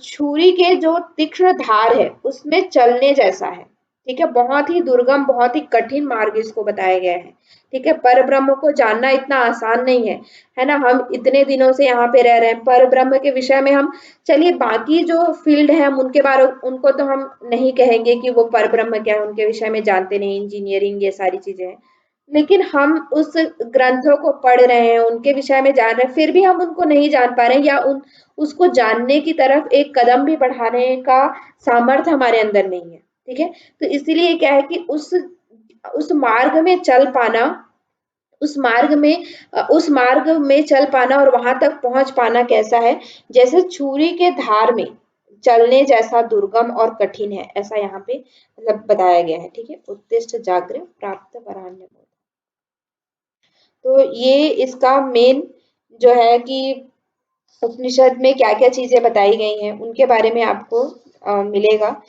छुरी के जो तीक्ष्ण धार है उसमें चलने जैसा है। ठीक है, बहुत ही दुर्गम, बहुत ही कठिन मार्ग इसको बताया गया है। ठीक है, पर ब्रह्म को जानना इतना आसान नहीं है ना। हम इतने दिनों से यहाँ पे रह रहे हैं, पर ब्रह्म के विषय में हम, चलिए बाकी जो फील्ड है हम उनके बारे, उनको तो हम नहीं कहेंगे कि वो पर ब्रह्म क्या है, उनके विषय में जानते नहीं, इंजीनियरिंग ये सारी चीजें हैं। लेकिन हम उस ग्रंथों को पढ़ रहे हैं, उनके विषय में जान रहे हैं, फिर भी हम उनको नहीं जान पा रहे हैं या उन उसको जानने की तरफ एक कदम भी बढ़ाने का सामर्थ्य हमारे अंदर नहीं है। ठीक है, तो इसीलिए क्या है कि उस मार्ग में चल पाना, उस मार्ग में चल पाना और वहां तक पहुंच पाना कैसा है, जैसे छुरी के धार में चलने जैसा दुर्गम और कठिन है, ऐसा यहाँ पे मतलब बताया गया है। ठीक है, उत्तिष्ठ जाग्र प्राप्त वरान्य। तो ये इसका मेन जो है कि उपनिषद में क्या क्या चीजें बताई गई हैं उनके बारे में आपको मिलेगा।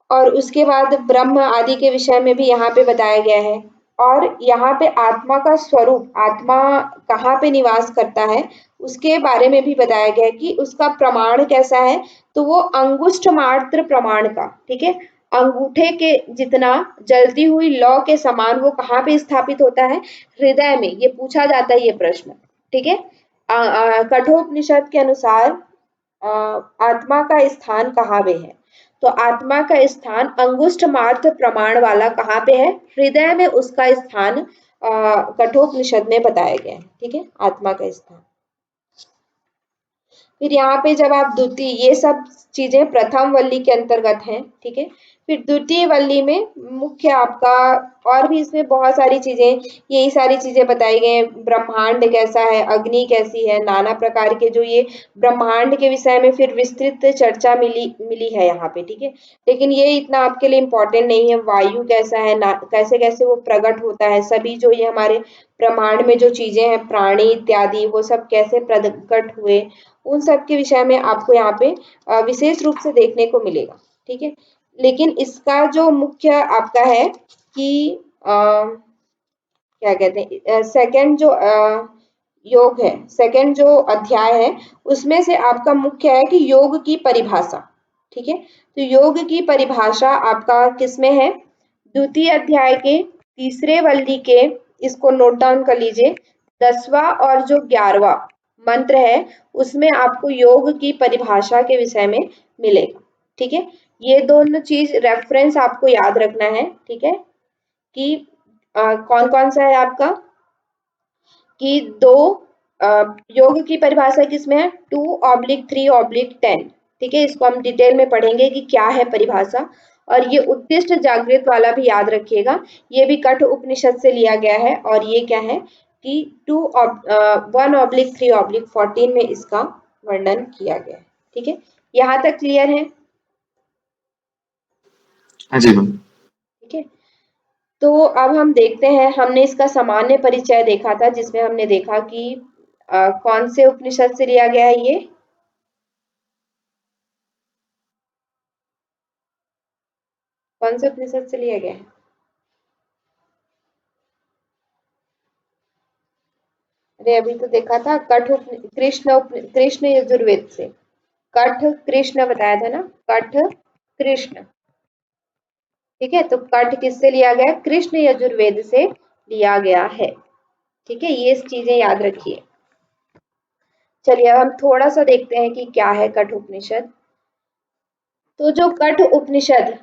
और उसके बाद ब्रह्म आदि के विषय में भी यहाँ पे बताया गया है। और यहाँ पे आत्मा का स्वरूप, आत्मा कहाँ पे निवास करता है उसके बारे में भी बताया गया है कि उसका प्रमाण कैसा है। तो वो अंगुष्ठ मात्र प्रमाण का, ठीक है, अंगूठे के जितना जलती हुई लौ के समान वो कहाँ पे स्थापित होता है, हृदय में। ये पूछा जाता है ये प्रश्न। ठीक है, कठोपनिषद के अनुसार आत्मा का स्थान कहाँ पे है, तो आत्मा का स्थान अंगुष्ठ मात्र प्रमाण वाला कहाँ पे है, हृदय में उसका स्थान कठोपनिषद में बताया गया है। ठीक है, आत्मा का स्थान। फिर यहाँ पे जब आप द्वितीय, ये सब चीजें प्रथम वल्ली के अंतर्गत हैं। ठीक है, फिर द्वितीय वल्ली में मुख्य आपका और भी इसमें बहुत सारी चीजें, यही सारी चीजें बताई गई हैं। ब्रह्मांड कैसा है, अग्नि कैसी है, नाना प्रकार के जो ये ब्रह्मांड के विषय में फिर विस्तृत चर्चा मिली मिली है यहाँ पे। ठीक है, लेकिन ये इतना आपके लिए इम्पोर्टेंट नहीं है। वायु कैसा है, कैसे कैसे वो प्रकट होता है, सभी जो ये हमारे ब्रह्मांड में जो चीजें हैं, प्राणी इत्यादि, वो सब कैसे प्रकट हुए, उन सब के विषय में आपको यहाँ पे विशेष रूप से देखने को मिलेगा। ठीक है, लेकिन इसका जो मुख्य आपका है कि क्या कहते हैं, सेकंड जो योग है, सेकंड जो अध्याय है, उसमें से आपका मुख्य है कि योग की परिभाषा। ठीक है, तो योग की परिभाषा आपका किसमें है, द्वितीय अध्याय के तीसरे वल्ली के, इसको नोट डाउन कर लीजिए, 10वां और जो 11वां मंत्र है उसमें आपको योग की परिभाषा के विषय में मिलेगा। ठीक है, ये दोनों चीज रेफरेंस आपको याद रखना है। ठीक है, कि कौन कौन सा है आपका, कि दो योग की परिभाषा किसमें है, 2/3/10। ठीक है, इसको हम डिटेल में पढ़ेंगे कि क्या है परिभाषा। और ये उद्दिष्ट जागृत वाला भी याद रखिएगा, ये भी कठ उपनिषद से लिया गया है। और ये क्या है कि 1/3/14 में इसका वर्णन किया गया है। ठीक है, यहाँ तक क्लियर है? हाँ जी मैम। ठीक है, तो अब हम देखते हैं, हमने इसका सामान्य परिचय देखा था जिसमें हमने देखा कि कौन से उपनिषद से लिया गया है ये, कौन से उपनिषद से लिया गया है? अरे अभी तो देखा था कृष्ण यजुर्वेद से, कठ कृष्ण बताया था ना, कठ कृष्ण। ठीक है, तो कठ किससे लिया गया, कृष्ण यजुर्वेद से लिया गया है। ठीक है, ये चीजें याद रखिए। चलिए अब हम थोड़ा सा देखते हैं कि क्या है कठ उपनिषद। तो जो कठ उपनिषद,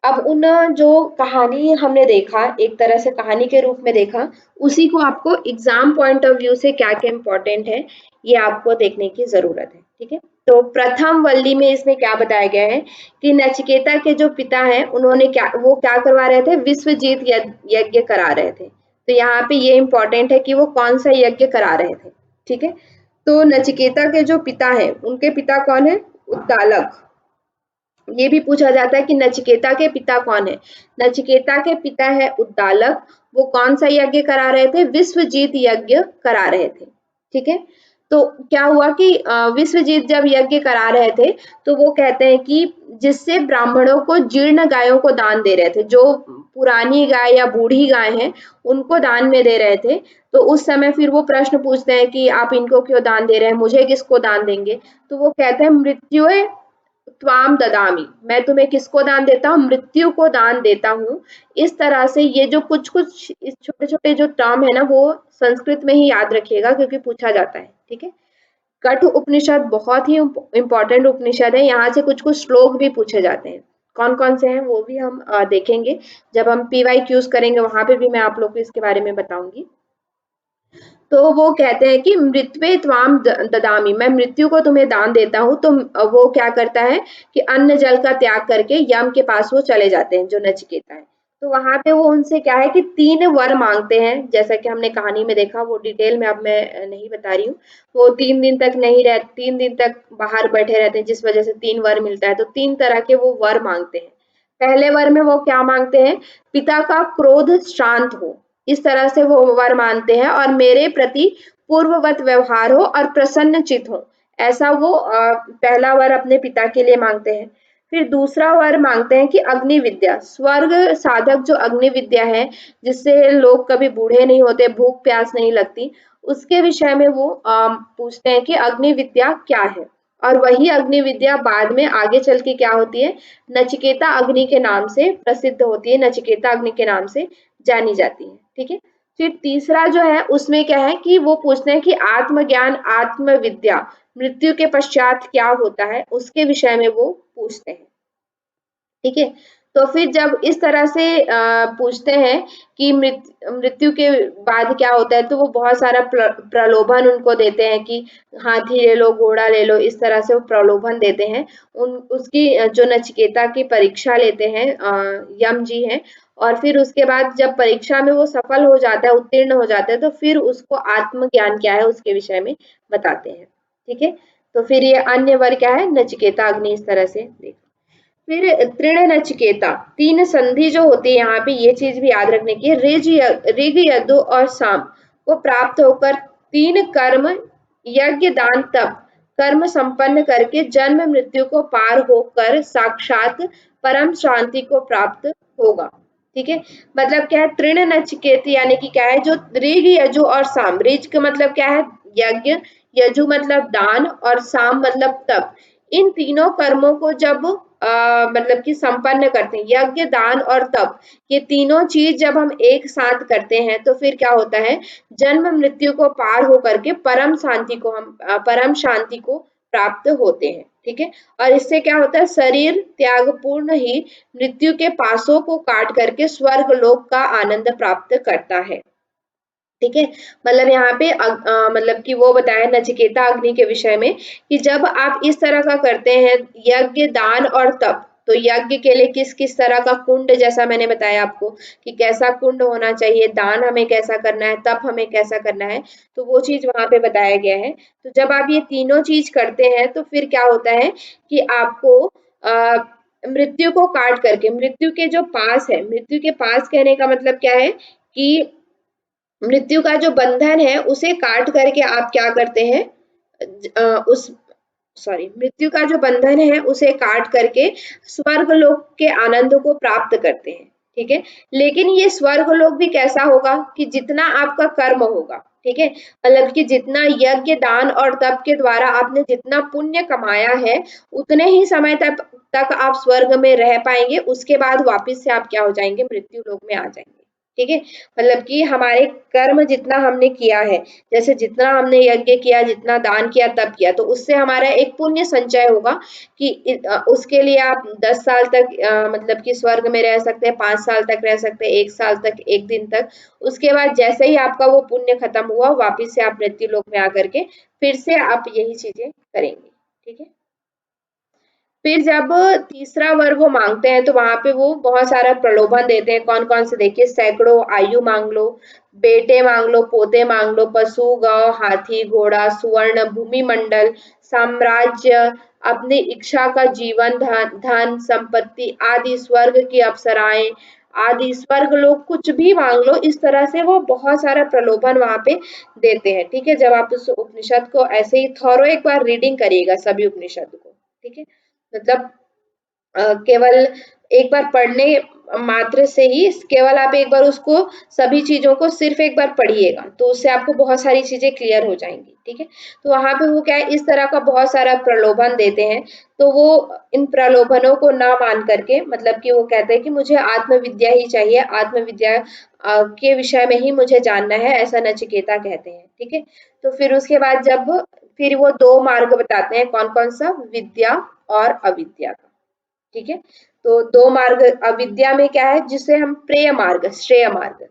अब उन जो कहानी हमने देखा, एक तरह से कहानी के रूप में देखा, उसी को आपको एग्जाम पॉइंट ऑफ व्यू से क्या क्या इंपॉर्टेंट है ये आपको देखने की जरूरत है। ठीक है, तो प्रथम वल्ली में इसमें क्या बताया गया है कि नचिकेता के जो पिता हैं उन्होंने क्या करवा रहे थे, विश्वजीत यज्ञ करा रहे थे। तो यहाँ पे ये इंपॉर्टेंट है कि वो कौन सा यज्ञ करा रहे थे। ठीक है, तो नचिकेता के जो पिता हैं उनके पिता कौन है, उद्दालक। ये भी पूछा जाता है कि नचिकेता के पिता कौन है। नचिकेता के पिता है उद्दालक, वो कौन सा यज्ञ करा रहे थे, विश्वजीत यज्ञ करा रहे थे। ठीक है, तो क्या हुआ कि विश्वजीत जब यज्ञ करा रहे थे तो वो कहते हैं कि जिससे ब्राह्मणों को जीर्ण गायों को दान दे रहे थे, जो पुरानी गाय या बूढ़ी गाय हैं उनको दान में दे रहे थे। तो उस समय फिर वो प्रश्न पूछते हैं कि आप इनको क्यों दान दे रहे हैं, मुझे किसको दान देंगे। तो वो कहते हैं मृत्यु त्वाम ददामी, मैं तुम्हें किसको दान देता हूँ, मृत्यु को दान देता हूँ। इस तरह से ये जो कुछ कुछ छोटे छोटे जो टर्म है ना वो संस्कृत में ही याद रखिएगा क्योंकि पूछा जाता है। ठीक है, कठ उपनिषद बहुत ही इंपॉर्टेंट उपनिषद है, यहाँ से कुछ कुछ श्लोक भी पूछे जाते हैं। कौन कौन से हैं वो भी हम देखेंगे जब हम PYQs करेंगे, वहां पे भी मैं आप लोग को इसके बारे में बताऊंगी। तो वो कहते हैं कि मृत्वे त्वाम ददामी, मैं मृत्यु को तुम्हें दान देता हूँ। तो वो क्या करता है कि अन्न जल का त्याग करके यम के पास वो चले जाते हैं, जो नचिकेता है। तो वहां पे वो उनसे क्या है कि 3 वर मांगते हैं, जैसा कि हमने कहानी में देखा, वो डिटेल में अब मैं नहीं बता रही हूँ। वो 3 दिन तक नहीं रह 3 दिन तक बाहर बैठे रहते हैं, जिस वजह से 3 वर मिलता है। तो 3 तरह के वो वर मांगते हैं। पहले वर में वो क्या मांगते हैं, पिता का क्रोध शांत हो, इस तरह से वो वर मानते हैं, और मेरे प्रति पूर्ववत व्यवहार हो और प्रसन्न चित हो, ऐसा वो पहला वर अपने पिता के लिए मांगते हैं। फिर दूसरा वर मांगते हैं कि अग्नि विद्या, स्वर्ग साधक जो अग्नि विद्या है, जिससे लोग कभी बूढ़े नहीं होते, भूख प्यास नहीं लगती, उसके विषय में वो पूछते हैं कि अग्नि विद्या क्या है। और वही अग्नि विद्या बाद में आगे चल के क्या होती है, नचिकेता अग्नि के नाम से प्रसिद्ध होती है, नचिकेता अग्नि के नाम से जानी जाती है। ठीक है, फिर तीसरा जो है उसमें क्या है कि वो पूछते हैं कि आत्मज्ञान आत्म विद्या मृत्यु के पश्चात क्या होता है, उसके विषय में वो पूछते हैं। ठीक है, तो फिर जब इस तरह से पूछते हैं कि मृत्यु के बाद क्या होता है, तो वो बहुत सारा प्रलोभन उनको देते हैं कि हाथी ले लो, घोड़ा ले लो, इस तरह से वो प्रलोभन देते हैं। उसकी जो नचिकेता की परीक्षा लेते हैं यम जी हैं। और फिर उसके बाद जब परीक्षा में वो सफल हो जाता है, उत्तीर्ण हो जाता है, तो फिर उसको आत्मज्ञान क्या है उसके विषय में बताते हैं। ठीक है, तो फिर ये अन्य वर क्या है, नचिकेता अग्नि, इस तरह से देख। फिर तृण नचिकेता, 3 संधि जो होती है यहाँ पे, ये चीज भी याद रखने की, ऋग यदु और साम को प्राप्त होकर 3 कर्म, यज्ञ दान तप कर्म संपन्न करके जन्म मृत्यु को पार होकर साक्षात परम शांति को प्राप्त होगा। ठीक है, मतलब क्या है, तृण नचिकेत यानी कि क्या है, जो ऋग यजु और साम, ऋग का मतलब क्या है, यज्ञ, यजु मतलब दान, और साम मतलब तप, इन तीनों कर्मों को जब मतलब कि संपन्न करते हैं। यज्ञ, दान और तप, ये तीनों चीज जब हम एक साथ करते हैं तो फिर क्या होता है, जन्म मृत्यु को पार होकर के परम शांति को प्राप्त होते हैं। ठीक है, और इससे क्या होता है, शरीर त्याग पूर्ण ही मृत्यु के पासों को काट करके स्वर्ग लोक का आनंद प्राप्त करता है। ठीक है, मतलब यहाँ पे मतलब कि वो बताया नचिकेता अग्नि के विषय में कि जब आप इस तरह का करते हैं यज्ञ, दान और तप, तो यज्ञ के लिए किस किस तरह का कुंड, जैसा मैंने बताया आपको कि कैसा कुंड होना चाहिए, दान हमें कैसा करना है, तप हमें कैसा करना है, तो वो चीज वहां पे बताया गया है। तो जब आप ये तीनों चीज करते हैं तो फिर क्या होता है कि आपको मृत्यु को काट करके, मृत्यु के जो पास है, मृत्यु के पास कहने का मतलब क्या है कि मृत्यु का जो बंधन है उसे काट करके आप क्या करते हैं, उस सॉरी, मृत्यु का जो बंधन है उसे काट करके स्वर्ग लोक के आनंद को प्राप्त करते हैं। ठीक है, लेकिन ये स्वर्ग लोक भी कैसा होगा कि जितना आपका कर्म होगा, ठीक है, मतलब कि जितना यज्ञ, दान और तप के द्वारा आपने जितना पुण्य कमाया है उतने ही समय तक आप स्वर्ग में रह पाएंगे, उसके बाद वापिस से आप क्या हो जाएंगे, मृत्यु लोक में आ जाएंगे। ठीक है, मतलब कि हमारे कर्म जितना हमने किया है, जैसे जितना हमने यज्ञ किया, जितना दान किया, तप किया, तो उससे हमारा एक पुण्य संचय होगा कि उसके लिए आप 10 साल तक मतलब कि स्वर्ग में रह सकते हैं, 5 साल तक रह सकते हैं, 1 साल तक, 1 दिन तक। उसके बाद जैसे ही आपका वो पुण्य खत्म हुआ, वापिस से आप मृत्यु लोक में आकर के फिर से आप यही चीजें करेंगे। ठीक है, फिर जब तीसरा वर वो मांगते हैं तो वहां पे वो बहुत सारा प्रलोभन देते हैं। कौन कौन से, देखिए, सैकड़ों आयु मांग लो, बेटे मांग लो, पोते मांग लो, पशु, गौ, हाथी, घोड़ा, सुवर्ण, भूमि मंडल, साम्राज्य, अपनी इच्छा का जीवन, धन संपत्ति आदि, स्वर्ग की अप्सराएं आदि, स्वर्ग लोग, कुछ भी मांग लो। इस तरह से वो बहुत सारा प्रलोभन वहां पे देते हैं। ठीक है, जब आप उस उपनिषद को ऐसे ही थॉरो एक बार रीडिंग करिएगा सभी उपनिषद को। ठीक है, मतलब केवल एक बार पढ़ने मात्र से ही, केवल आप एक बार उसको, सभी चीजों को सिर्फ एक बार पढ़िएगा तो उससे आपको बहुत सारी चीजें क्लियर हो जाएंगी। ठीक है, तो वहां पे वो क्या है, इस तरह का बहुत सारा प्रलोभन देते हैं, तो वो इन प्रलोभनों को ना मान करके, मतलब कि वो कहते हैं कि मुझे आत्मविद्या ही चाहिए, आत्मविद्या के विषय में ही मुझे जानना है, ऐसा नचिकेता कहते हैं। ठीक है, तो फिर उसके बाद जब फिर वो दो मार्ग बताते हैं, कौन कौन सा, विद्या और अविद्या का। ठीक है, तो दो मार्ग, अविद्या में क्या है, जिसे हम प्रेय मार्ग, श्रेय मार्ग,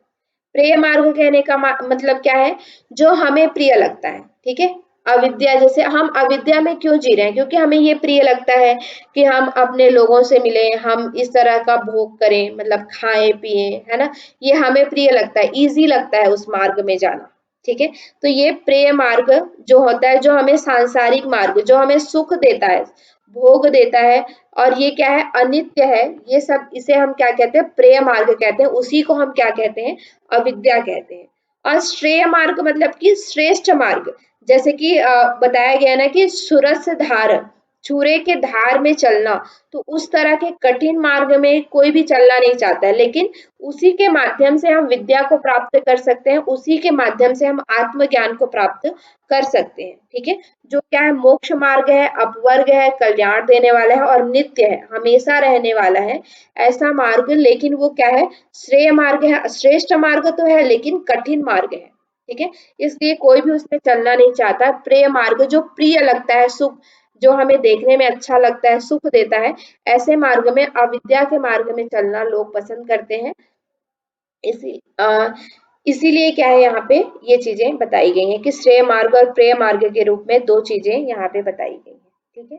प्रेय मार्ग कहने का मतलब क्या है, जो हमें प्रिय लगता है। ठीक है, अविद्या, जैसे हम अविद्या में क्यों जी रहे हैं, क्योंकि हमें ये प्रिय लगता है कि हम अपने लोगों से मिले, हम इस तरह का भोग करें, मतलब खाएं पिए, है ना, ये हमें प्रिय लगता है, इजी लगता है उस मार्ग में जाना। ठीक है, तो ये प्रेय मार्ग जो होता है, जो हमें सांसारिक मार्ग, जो हमें सुख देता है, भोग देता है, और ये क्या है, अनित्य है, ये सब, इसे हम क्या कहते हैं, प्रेय मार्ग कहते हैं, उसी को हम क्या कहते हैं, अविद्या कहते हैं। और श्रेय मार्ग मतलब कि श्रेष्ठ मार्ग, जैसे कि बताया गया ना कि सुरस धार, छुरे के धार में चलना, तो उस तरह के कठिन मार्ग में कोई भी चलना नहीं चाहता है, लेकिन उसी के माध्यम से हम विद्या को प्राप्त कर सकते हैं, उसी के माध्यम से हम आत्मज्ञान को प्राप्त कर सकते हैं। ठीक है, जो क्या है, मोक्ष मार्ग है, अपवर्ग है, कल्याण देने वाला है और नित्य है, हमेशा रहने वाला है, ऐसा मार्ग। लेकिन वो क्या है, श्रेय मार्ग है, श्रेष्ठ मार्ग तो है लेकिन कठिन मार्ग है। ठीक है, इसलिए कोई भी उसमें चलना नहीं चाहता। प्रिय मार्ग, जो प्रिय लगता है, सुख, जो हमें देखने में अच्छा लगता है, सुख देता है, ऐसे मार्ग में, अविद्या के मार्ग में चलना लोग पसंद करते हैं। इसी इसीलिए क्या है, यहाँ पे ये चीजें बताई गई हैं कि श्रेय मार्ग और प्रेय मार्ग के रूप में दो चीजें यहाँ पे बताई गई हैं। ठीक है,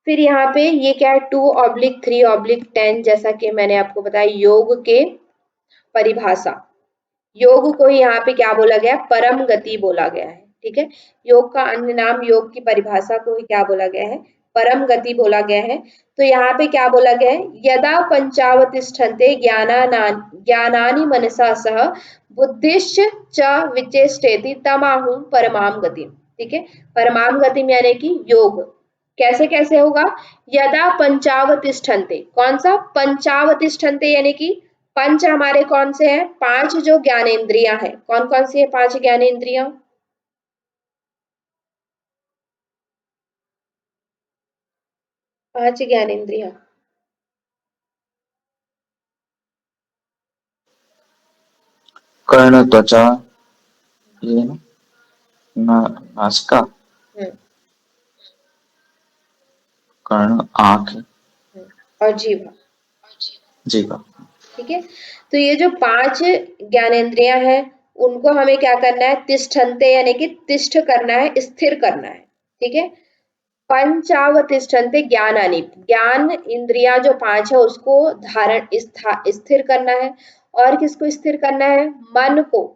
फिर यहाँ पे ये क्या है, 2/3/10, जैसा कि मैंने आपको बताया, योग के परिभाषा, योग को यहाँ पे क्या बोला गया, परम गति बोला गया है। ठीक है, योग का अन्य नाम, योग की परिभाषा को ही क्या बोला गया है, परम गति बोला गया है। तो यहाँ पे क्या बोला गया है, यदा पंचावतिष्ठन्ते ज्ञानानि मनसा सह बुद्धिश्च च विचेष्टेति तमाहु परमाम गति। ठीक है, परमाम गति यानी कि योग कैसे कैसे होगा, यदा पंचावतिष्ठन्ते, कौन सा, पंचावतिष्ठन्ते यानी कि पंच हमारे कौन से हैं, पांच जो ज्ञानेंद्रियां हैं, कौन कौन सी है पांच ज्ञानेंद्रियां, 5 ज्ञानेंद्रियां। कर्ण, त्वचा, ये नासिका, हम्म कर्ण, आंख, और जीभ। जीवा। ठीक है, तो ये जो 5 ज्ञानेंद्रियां हैं उनको हमें क्या करना है, तिष्ठन्ते यानी कि तिष्ठ करना है, स्थिर करना है। ठीक है, पंचावतिष्ठन्ते ज्ञानानि, ज्ञान इंद्रियां जो 5 है उसको धारण स्थिर करना है। और किसको स्थिर करना है, मन को।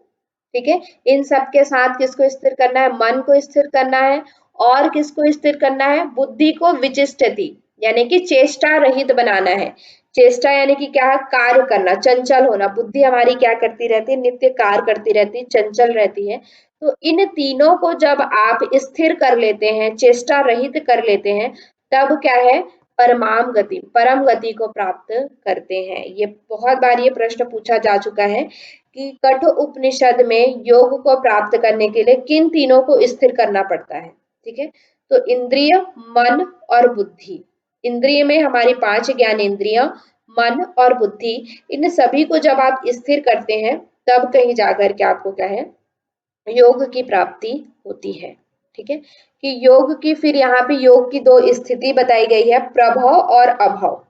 ठीक है, इन सब के साथ किसको स्थिर करना है, मन को स्थिर करना है। और किसको स्थिर करना है, बुद्धि को विचिष्टति यानी कि चेष्टा रहित बनाना है। चेष्टा यानी कि क्या है, कार्य करना, चंचल होना। बुद्धि हमारी क्या करती रहती है, नित्य कार्य करती रहती है, चंचल रहती है। तो इन तीनों को जब आप स्थिर कर लेते हैं, चेष्टा रहित कर लेते हैं, तब क्या है, परमाम गति, परम गति को प्राप्त करते हैं। ये बहुत बार ये प्रश्न पूछा जा चुका है कि कठ उपनिषद में योग को प्राप्त करने के लिए किन तीनों को स्थिर करना पड़ता है। ठीक है, तो इंद्रिय, मन और बुद्धि। इंद्रिय में हमारी 5 ज्ञान इंद्रियां, मन और बुद्धि, इन सभी को जब आप स्थिर करते हैं तब कहीं जाकर के आपको क्या है, योग की प्राप्ति होती है। ठीक है, कि योग की, फिर यहाँ पे योग की 2 स्थिति बताई गई है, प्रभव और अभव।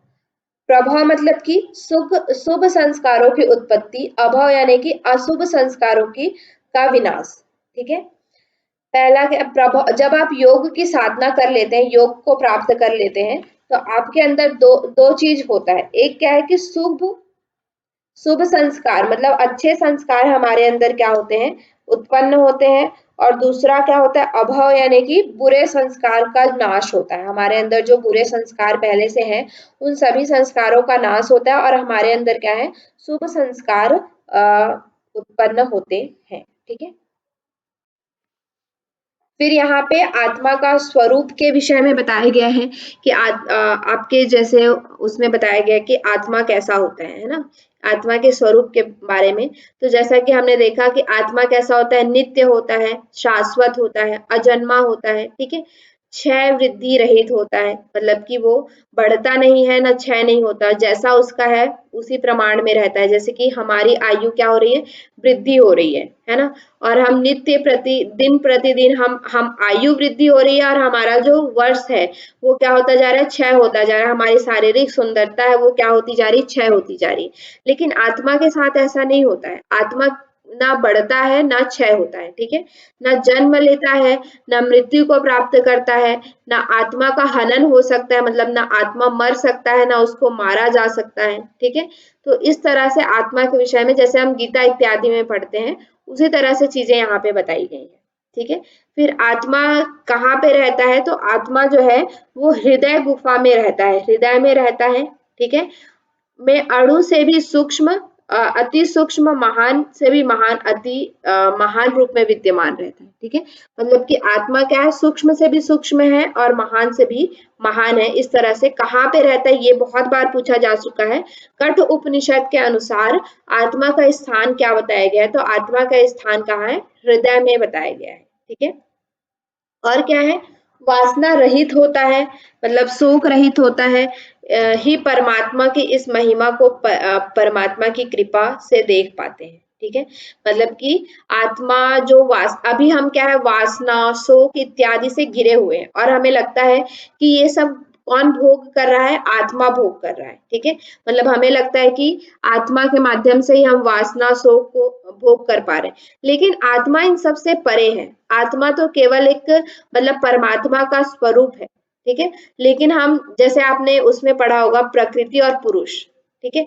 प्रभव मतलब कि शुभ शुभ संस्कारों की उत्पत्ति, अभव यानी कि अशुभ संस्कारों की का विनाश। ठीक है, पहला क्या, प्रभव, जब आप योग की साधना कर लेते हैं, योग को प्राप्त कर लेते हैं, तो आपके अंदर दो दो चीज होता है। एक क्या है कि शुभ शुभ संस्कार मतलब अच्छे संस्कार हमारे अंदर क्या होते हैं, उत्पन्न होते हैं। और दूसरा क्या होता है, अभव यानी कि बुरे संस्कार का नाश होता है। हमारे अंदर जो बुरे संस्कार पहले से हैं उन सभी संस्कारों का नाश होता है और हमारे अंदर क्या है, शुभ संस्कार उत्पन्न होते हैं। ठीक है, फिर यहाँ पे आत्मा का स्वरूप के विषय में बताया गया है कि आपके जैसे उसमें बताया गया है कि आत्मा कैसा होता है ना, आत्मा के स्वरूप के बारे में। तो जैसा कि हमने देखा कि आत्मा कैसा होता है, नित्य होता है, शाश्वत होता है, अजन्मा होता है। ठीक है, क्षय वृद्धि रहित होता है, मतलब कि वो बढ़ता नहीं है ना क्षय नहीं होता, जैसा उसका है उसी प्रमाण में रहता है। जैसे कि हमारी आयु क्या हो रही है, वृद्धि हो रही है ना। और हम नित्य दिन प्रतिदिन हम आयु वृद्धि हो रही है और हमारा जो वर्ष है वो क्या होता जा रहा है, क्षय होता जा रहा है। हमारी शारीरिक सुंदरता है वो क्या होती जा रही है, क्षय होती जा रही है। लेकिन आत्मा के साथ ऐसा नहीं होता है, आत्मा ना बढ़ता है ना क्षय होता है। ठीक है, ना जन्म लेता है, ना मृत्यु को प्राप्त करता है, ना आत्मा का हनन हो सकता है, मतलब ना आत्मा मर सकता है ना उसको मारा जा सकता है। ठीक है, तो इस तरह से आत्मा के विषय में जैसे हम गीता इत्यादि में पढ़ते हैं उसी तरह से चीजें यहाँ पे बताई गई हैं। ठीक है, फिर आत्मा कहाँ पे रहता है, तो आत्मा जो है वो हृदय गुफा में रहता है, हृदय में रहता है। ठीक है, में अणु से भी सूक्ष्म, अति सूक्ष्म, महान से भी महान, अति महान रूप में विद्यमान रहता है। ठीक है, मतलब कि आत्मा क्या है, सूक्ष्म से भी सूक्ष्म है और महान से भी महान है। इस तरह से कहाँ पे रहता है ये बहुत बार पूछा जा चुका है। कठ उपनिषद के अनुसार आत्मा का स्थान क्या बताया गया है, तो आत्मा का स्थान कहाँ है, हृदय में बताया गया है। ठीक है, और क्या है, वासना रहित होता है, मतलब शोक रहित होता है। ही परमात्मा की इस महिमा को परमात्मा की कृपा से देख पाते हैं। ठीक है, मतलब कि आत्मा जो अभी हम क्या है, वासना शोक इत्यादि से घिरे हुए हैं और हमें लगता है कि ये सब कौन भोग कर रहा है, आत्मा भोग कर रहा है। ठीक है, मतलब हमें लगता है कि आत्मा के माध्यम से ही हम वासना शोक को भोग कर पा रहे हैं, लेकिन आत्मा इन सब से परे है। आत्मा तो केवल एक मतलब परमात्मा का स्वरूप है। ठीक है, लेकिन हम जैसे आपने उसमें पढ़ा होगा प्रकृति और पुरुष। ठीक है,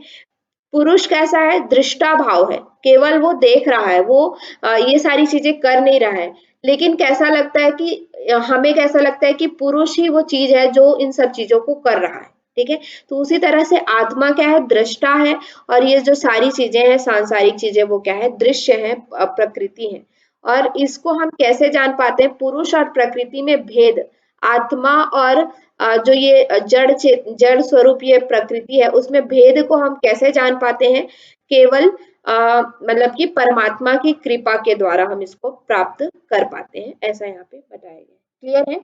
पुरुष कैसा है, दृष्टा भाव है, केवल वो देख रहा है, वो ये सारी चीजें कर नहीं रहा है। लेकिन कैसा लगता है कि हमें कैसा लगता है कि पुरुष ही वो चीज है जो इन सब चीजों को कर रहा है। ठीक है, तो उसी तरह से आत्मा क्या है, दृष्टा है। और ये जो सारी चीजें हैं, सांसारिक चीजें, वो क्या है, दृश्य है, प्रकृति है। और इसको हम कैसे जान पाते हैं, पुरुष और प्रकृति में भेद, आत्मा और जो ये जड़ स्वरूप ये प्रकृति है उसमें भेद को हम कैसे जान पाते हैं, केवल मतलब कि परमात्मा की कृपा के द्वारा हम इसको प्राप्त कर पाते हैं, ऐसा यहाँ पे बताया गया है। क्लियर है?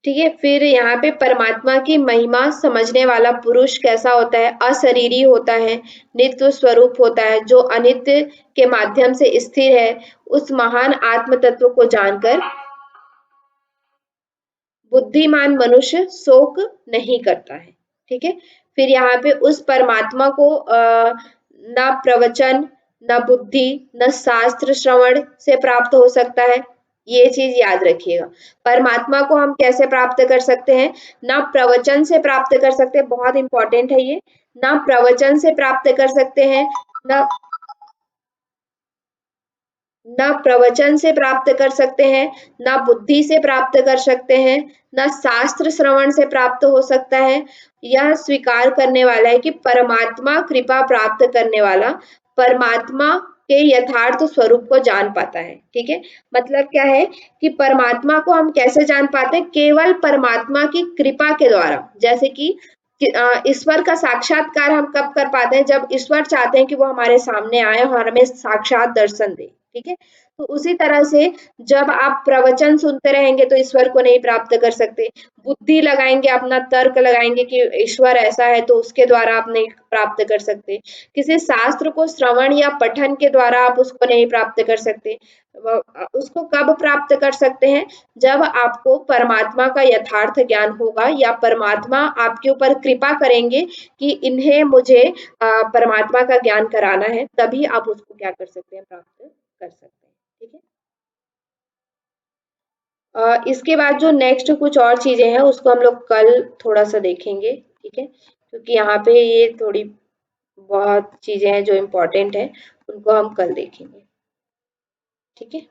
ठीक है। फिर यहाँ पे परमात्मा की महिमा समझने वाला पुरुष कैसा होता है? अशरीरी होता है, नित्य स्वरूप होता है, जो अनित्य के माध्यम से स्थिर है। उस महान आत्म तत्व को जानकर बुद्धिमान मनुष्य शोक नहीं करता है। ठीक है। फिर यहाँ पे उस परमात्मा को न प्रवचन, न बुद्धि, न शास्त्र श्रवण से प्राप्त हो सकता है। ये चीज याद रखिएगा। परमात्मा को हम कैसे प्राप्त कर सकते हैं? ना प्रवचन से प्राप्त कर सकते हैं, बहुत इंपॉर्टेंट है ये। ना प्रवचन से प्राप्त कर सकते हैं, ना ना प्रवचन से प्राप्त कर सकते हैं, ना बुद्धि से प्राप्त कर सकते हैं, ना शास्त्र श्रवण से प्राप्त हो सकता है। यह स्वीकार करने वाला है कि परमात्मा कृपा प्राप्त करने वाला परमात्मा के यथार्थ स्वरूप को जान पाता है। ठीक है। मतलब क्या है कि परमात्मा को हम कैसे जान पाते हैं? केवल परमात्मा की कृपा के द्वारा। जैसे कि ईश्वर का साक्षात्कार हम कब कर पाते हैं? जब ईश्वर चाहते हैं कि वो हमारे सामने आए और हमें साक्षात दर्शन दे। ठीक है। तो उसी तरह से जब आप प्रवचन सुनते रहेंगे तो ईश्वर को नहीं प्राप्त कर सकते। बुद्धि लगाएंगे, अपना तर्क लगाएंगे कि ईश्वर ऐसा है, तो उसके द्वारा आप नहीं प्राप्त कर सकते। किसी शास्त्र को श्रवण या पठन के द्वारा आप उसको नहीं प्राप्त कर सकते। उसको कब प्राप्त कर सकते हैं? जब आपको परमात्मा का यथार्थ ज्ञान होगा या परमात्मा आपके ऊपर कृपा करेंगे कि इन्हें मुझे परमात्मा का ज्ञान कराना है, तभी आप उसको क्या कर सकते हैं? प्राप्त कर सकते हैं। ठीक है। इसके बाद जो नेक्स्ट कुछ और चीजें हैं उसको हम लोग कल थोड़ा सा देखेंगे। ठीक है। क्योंकि यहाँ पे ये थोड़ी बहुत चीजें हैं जो इम्पोर्टेंट है, उनको हम कल देखेंगे। ठीक है।